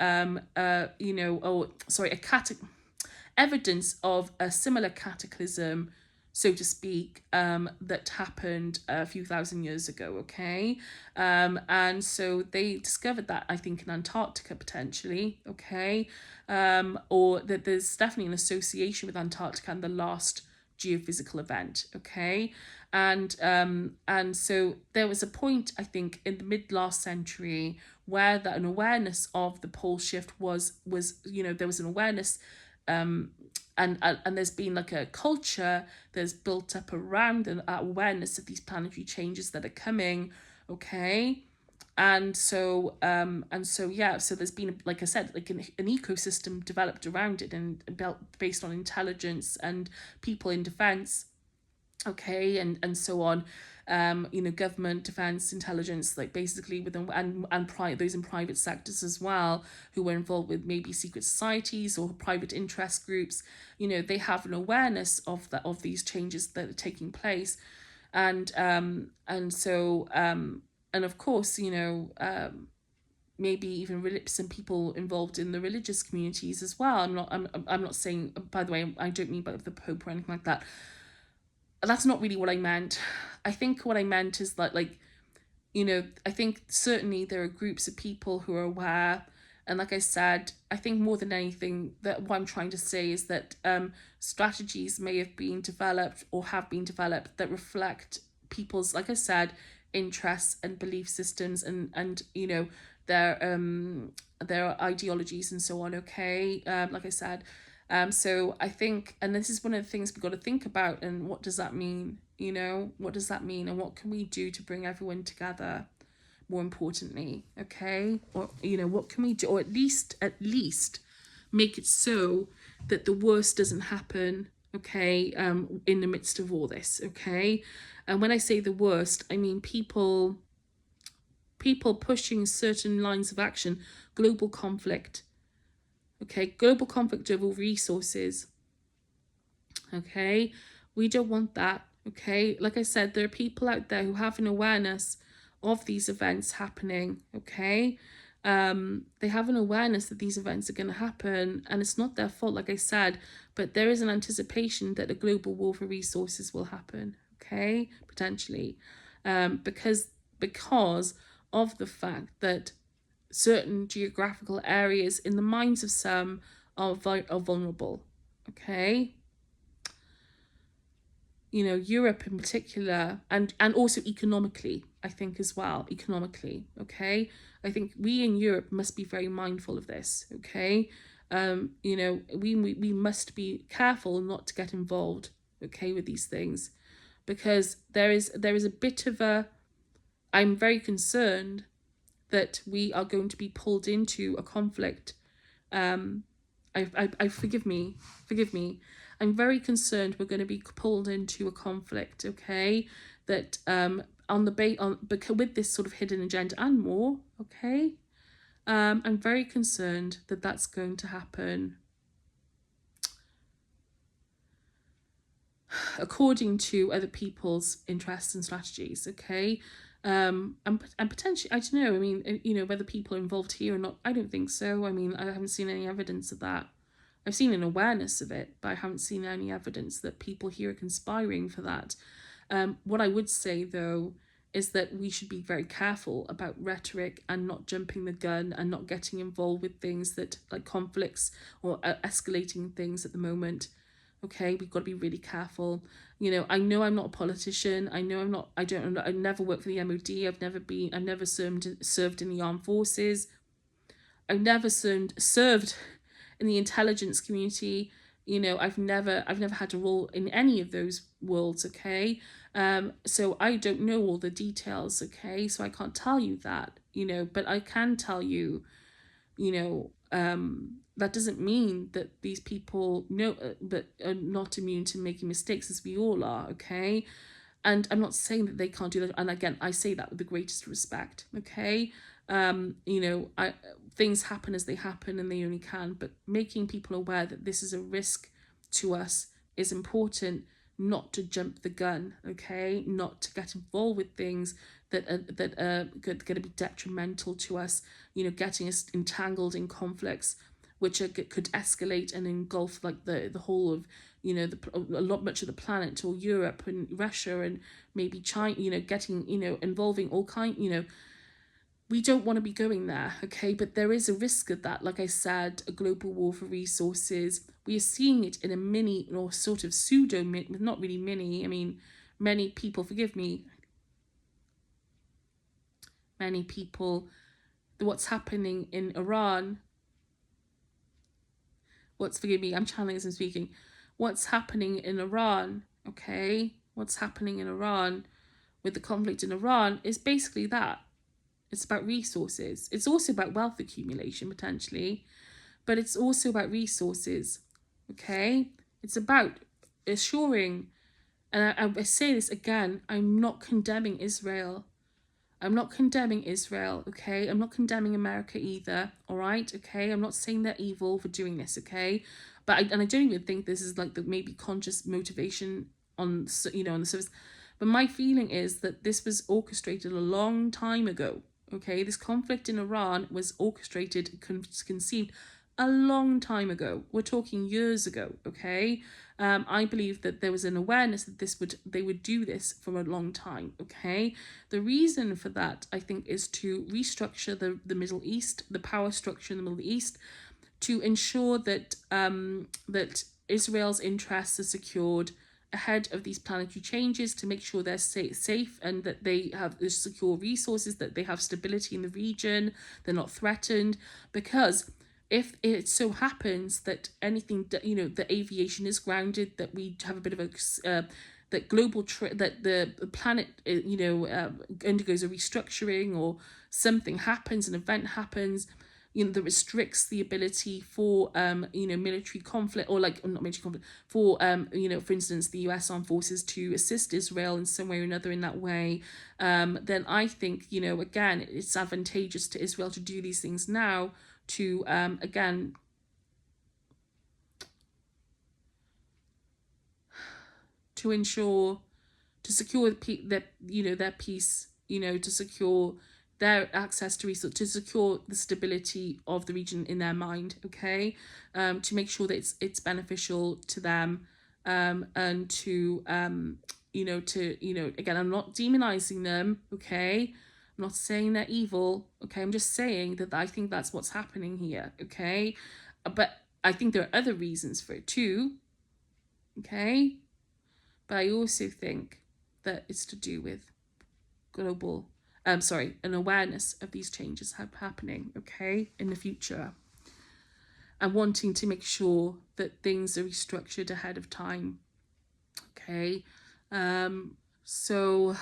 evidence of a similar cataclysm, so to speak, that happened a few thousand years ago. Okay, and so they discovered that, I think, in Antarctica potentially. Okay, or that there's definitely an association with Antarctica and the last geophysical event. Okay, and so there was a point, I think, in the mid last century, where that an awareness of the pole shift was there was an awareness, and there's been like a culture that's built up around the awareness of these planetary changes that are coming. Okay, and so so there's been, like I said, like an ecosystem developed around it, and built based on intelligence and people in defense. Okay, and so on. Government, defense, intelligence, like basically within, and those in private sectors as well, who were involved with maybe secret societies or private interest groups. They have an awareness of these changes that are taking place, and so and of course, maybe even some people involved in the religious communities as well. I'm not saying, by the way, I don't mean by the Pope or anything like that. That's not really what I meant. I think what I meant is that, like, I think certainly there are groups of people who are aware. And like I said, I think more than anything, that what I'm trying to say is that strategies may have been developed or have been developed that reflect people's, like I said, interests and belief systems, and their ideologies and so on. Okay, like I said. So I think, and this is one of the things we've got to think about, and what does that mean? What does that mean, and what can we do to bring everyone together? More importantly, okay, or what can we do, or at least make it so that the worst doesn't happen. Okay, in the midst of all this. Okay, and when I say the worst, I mean people pushing certain lines of action, global conflict. Okay, global conflict over resources. Okay, we don't want that. Okay, like I said, there are people out there who have an awareness of these events happening. Okay, they have an awareness that these events are going to happen, and it's not their fault, like I said, but there is an anticipation that a global war for resources will happen. Okay, potentially, because of the fact that certain geographical areas in the minds of some are vulnerable. Okay, Europe in particular, and also economically, I think, as well, economically. Okay, I think we in Europe must be very mindful of this. Okay, we must be careful not to get involved, okay, with these things, because there is a bit of a, I'm very concerned that we are going to be pulled into a conflict. Forgive me. I'm very concerned we're going to be pulled into a conflict. Okay, that because with this sort of hidden agenda and more. Okay, I'm very concerned that that's going to happen. according to other people's interests and strategies, okay? And potentially, I don't know, I mean, you know, whether people are involved here or not, I don't think so. I mean, I haven't seen any evidence of that. I've seen an awareness of it, but I haven't seen any evidence that people here are conspiring for that. What I would say, though, is that we should be very careful about rhetoric and not jumping the gun and not getting involved with things that, like conflicts or escalating things at the moment. Okay, we've got to be really careful. You know I'm not a politician. I never worked for the MOD. I've never served in the armed forces. I've never served in the intelligence community. You know, I've never had a role in any of those worlds, okay? So I don't know all the details, okay? So I can't tell you that, you know, but I can tell you, you know, that doesn't mean that these people know but are not immune to making mistakes, as we all are, okay? And I'm not saying that they can't do that, and again, I say that with the greatest respect, okay? You know, things happen as they happen and they only can, but making people aware that this is a risk to us is important, not to jump the gun, okay? Not to get involved with things that are going to be detrimental to us, you know, getting us entangled in conflicts which could escalate and engulf like the whole of, you know, much of the planet, or Europe and Russia and maybe China, you know, getting, you know, involving all kind, you know, we don't want to be going there, okay? But there is a risk of that. Like I said, a global war for resources. We are seeing it in a mini or sort of pseudo, not really mini. I mean, many people, forgive me, many people, what's happening in Iran, forgive me, I'm channeling as I'm speaking. What's happening in Iran, okay? What's happening in Iran with the conflict in Iran is basically that. It's about resources. It's also about wealth accumulation, potentially, but it's also about resources, okay? It's about assuring, and I say this again, I'm not condemning Israel. I'm not condemning Israel, okay? I'm not condemning America either, all right? Okay? I'm not saying they're evil for doing this, okay? But I don't even think this is like the maybe conscious motivation on, you know, on the surface. But my feeling is that this was orchestrated a long time ago, okay? This conflict in Iran was orchestrated, conceived a long time ago. We're talking years ago, okay? I believe that there was an awareness that they would do this for a long time, okay? The reason for that, I think, is to restructure the Middle East, the power structure in the Middle East, to ensure that that Israel's interests are secured ahead of these planetary changes, to make sure they're safe and that they have secure resources, that they have stability in the region, they're not threatened. Because if it so happens that anything, you know, the aviation is grounded, that we have a bit of a that that the planet, you know, undergoes a restructuring, or something happens, an event happens, you know, that restricts the ability for you know, military conflict, or like not military conflict, for you know, for instance, the US armed forces to assist Israel in some way or another in that way, then I think, you know, again, it's advantageous to Israel to do these things now, to again to ensure, to secure their peace, you know, to secure their access to resources, to secure the stability of the region in their mind, okay, to make sure that it's beneficial to them, and to you know, to, you know, again, I'm not demonizing them, okay, I'm not saying they're evil, okay, I'm just saying that I think that's what's happening here, okay, but I think there are other reasons for it too, okay, but I also think that it's to do with global, an awareness of these changes happening, okay, in the future, and wanting to make sure that things are restructured ahead of time, okay. So,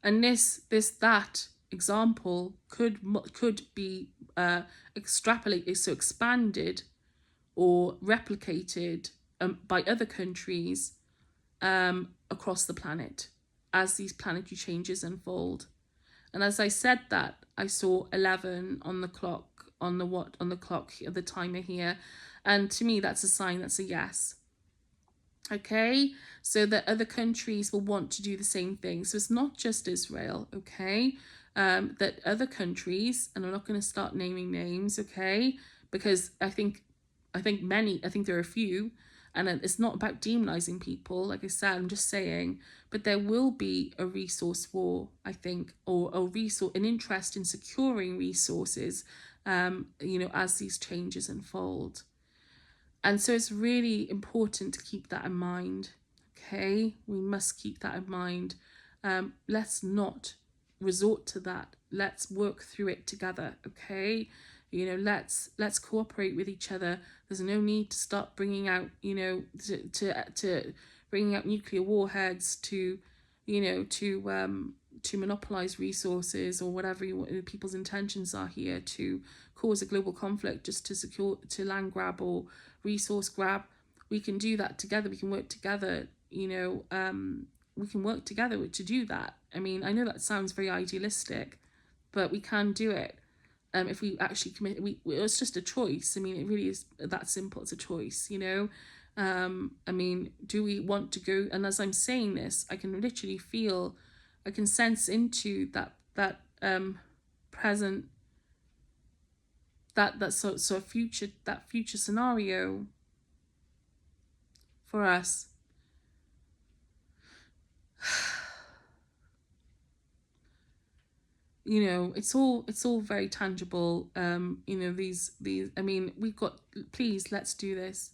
and that example could be extrapolated, so expanded or replicated by other countries across the planet as these planetary changes unfold. And as I said that, I saw 11 on the clock, on the clock, the timer here, and to me that's a sign, that's a yes. okay, so that other countries will want to do the same thing. So it's not just Israel, okay, that other countries, and I'm not going to start naming names, okay, because I think there are a few, and it's not about demonizing people, like I said, I'm just saying, but there will be a resource war, I think, or an interest in securing resources, as these changes unfold. And so it's really important to keep that in mind. Okay, we must keep that in mind. Let's not resort to that. Let's work through it together. Okay, let's cooperate with each other. There's no need to start bringing out, to bringing out nuclear warheads to, to monopolize resources or whatever people's intentions are here, to cause a global conflict just to land grab or resource grab. We can do that together. We can work together. We can work together to do that. I mean, I know that sounds very idealistic, but we can do it. If we actually commit, it's just a choice. I mean, it really is that simple. It's a choice, I mean, do we want to go? And as I'm saying this, I can literally feel, I can sense into that present, that sort of future scenario for us. It's all very tangible. These I mean, we've got, please, let's do this.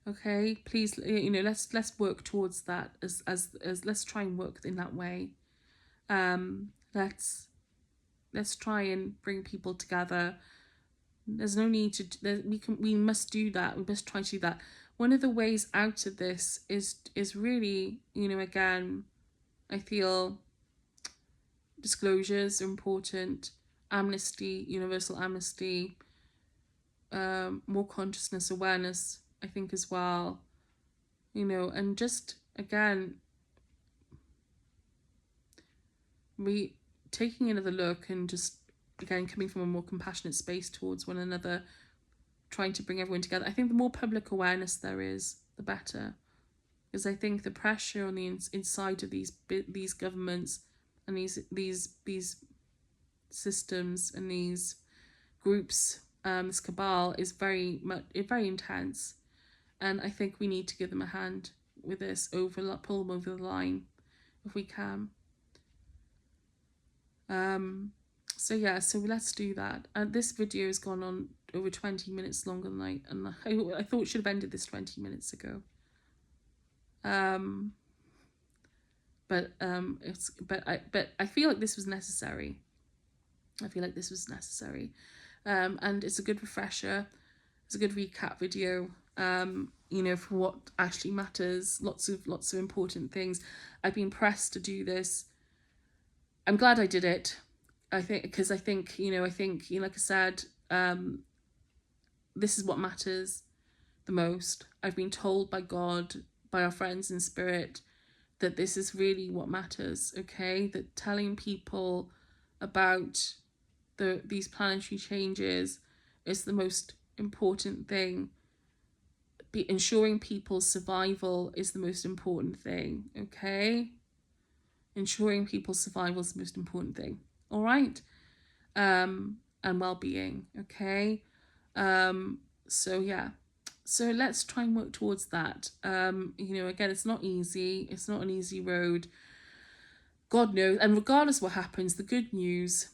Okay, please, let's work towards that, as let's try and work in that way. Let's try and bring people together. There's no need to, we must do that. We must try to do that. One of the ways out of this is really, again, I feel disclosures are important, amnesty, universal amnesty, more consciousness, awareness, I think, as well, and just, again, taking another look and just, again, coming from a more compassionate space towards one another, trying to bring everyone together. I think the more public awareness there is, the better, because I think the pressure on the inside of these governments and these systems and these groups, this cabal, is very intense, and I think we need to give them a hand with this, pull them over the line if we can. So let's do that. This video has gone on over 20 minutes longer than I thought it should have ended this 20 minutes ago. But I feel like this was necessary. And it's a good refresher. It's a good recap video. For what actually matters. Lots of important things. I've been pressed to do this. I'm glad I did it. I think, because like I said, this is what matters the most. I've been told by God, by our friends in spirit, that this is really what matters, okay? That telling people about these planetary changes is the most important thing. Ensuring people's survival is the most important thing, okay? Ensuring people's survival is the most important thing, all right? And well-being, okay? So let's try and work towards that. Again, it's not easy. It's not an easy road. God knows. And regardless what happens, the good news,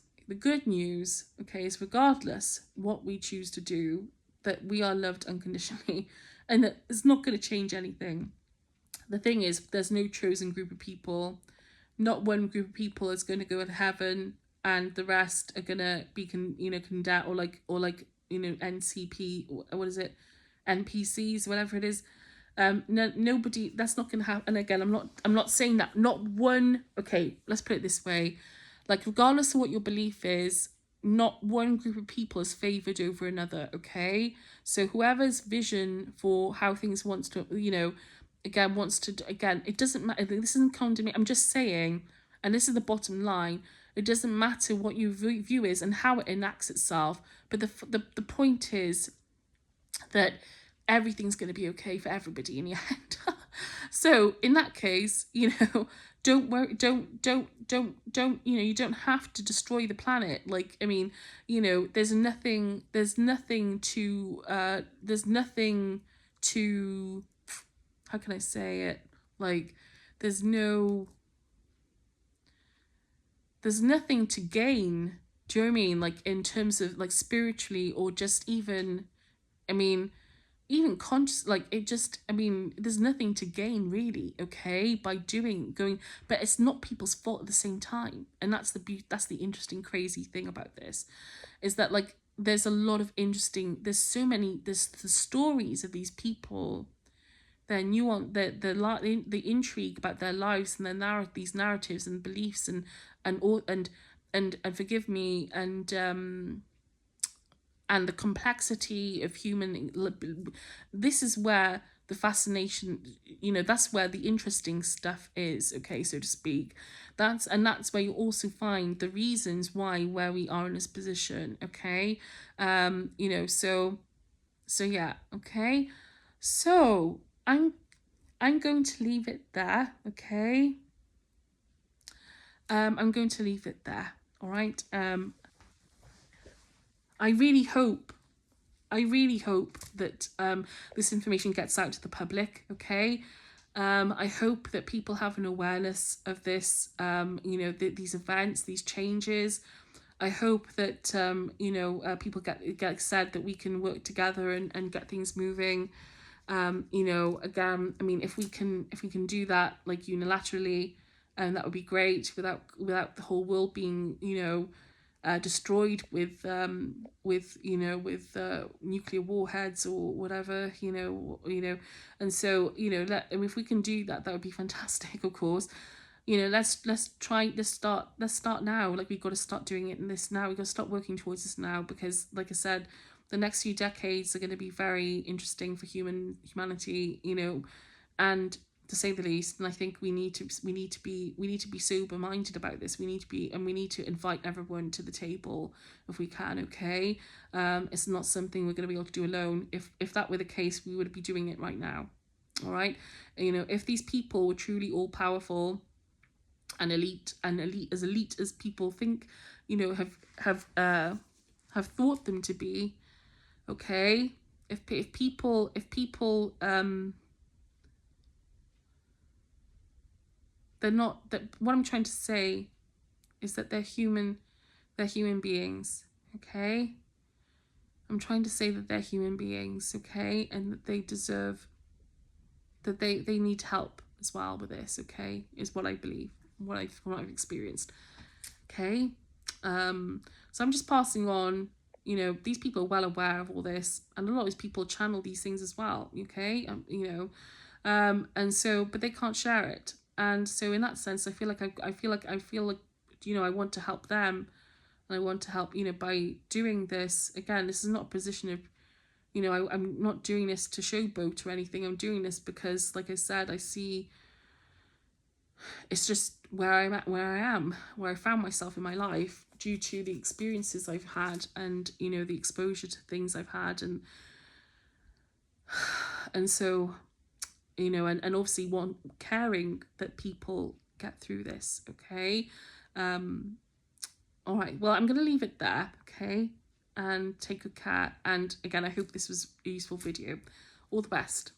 okay, is regardless what we choose to do, that we are loved unconditionally, and that it's not going to change anything. The thing is, there's no chosen group of people. Not one group of people is going to go to heaven and the rest are going to be condemned, or NCP, or what is it, NPCs, whatever it is. Nobody, that's not going to happen. And again, I'm not saying that, not one, okay, let's put it this way, like, regardless of what your belief is, not one group of people is favored over another, okay? So whoever's vision for how things wants to, it doesn't matter. This isn't condemning. I'm just saying, and this is the bottom line, it doesn't matter what your view is and how it enacts itself, but the point is that everything's going to be okay for everybody in the end. So in that case, you know, don't worry, don't, you know, you don't have to destroy the planet. Like, I mean, you know, there's nothing to, how can I say it? Like, there's nothing to gain. Do you know what I mean? Like, in terms of like spiritually, or just even, I mean, even conscious, like, it just, I mean, there's nothing to gain really, okay, by going, but it's not people's fault at the same time. And that's the interesting, crazy thing about this, is that, like, there's a lot of interesting, there's the stories of these people, their nuance, the intrigue about their lives, and these narratives and beliefs, and all, and forgive me, and the complexity of human, this is where the fascination, you know, that's where the interesting stuff is, okay, so to speak. That's where you also find the reasons where we are in this position, okay. You know, so yeah, okay. So I'm going to leave it there, okay. I'm going to leave it there, all right. I really hope that this information gets out to the public, okay. I hope that people have an awareness of this, you know, these events, these changes. I hope that you know, people get said that we can work together and get things moving. You know, again, I mean, if we can do that, like, unilaterally, and that would be great, without the whole world being, you know, destroyed with you know, with nuclear warheads or whatever, you know. And so, you know, I mean, if we can do that, that would be fantastic, of course. You know, let's start now. Like, we've got to start doing it in this now. We've got to start working towards this now, because, like I said, the next few decades are going to be very interesting for humanity, you know, and to say the least. And I think we need to be sober minded about this. We need to invite everyone to the table if we can, okay. It's not something we're going to be able to do alone. If that were the case, we would be doing it right now, all right. You know, if these people were truly all powerful and elite as people think, you know, have thought them to be, okay. If people they're not, that what I'm trying to say is that they're human beings, okay. I'm trying to say that they're human beings, okay, and that they deserve, that they need help as well with this, okay, is what I believe, what I've experienced, okay. So I'm just passing on, you know, these people are well aware of all this, and a lot of these people channel these things as well, okay. You know, and so, but they can't share it, and so in that sense, I feel like you know, I want to help them, and I want to help, you know, by doing this. Again, this is not a position of, you know, I'm not doing this to showboat or anything. I'm doing this because, like I said, I see it's just where I'm at, where I found myself in my life, due to the experiences I've had, and, you know, the exposure to things I've had, and so, you know, and obviously caring that people get through this, okay. All right, well, I'm gonna leave it there, okay, and take good care. And again, I hope this was a useful video. All the best.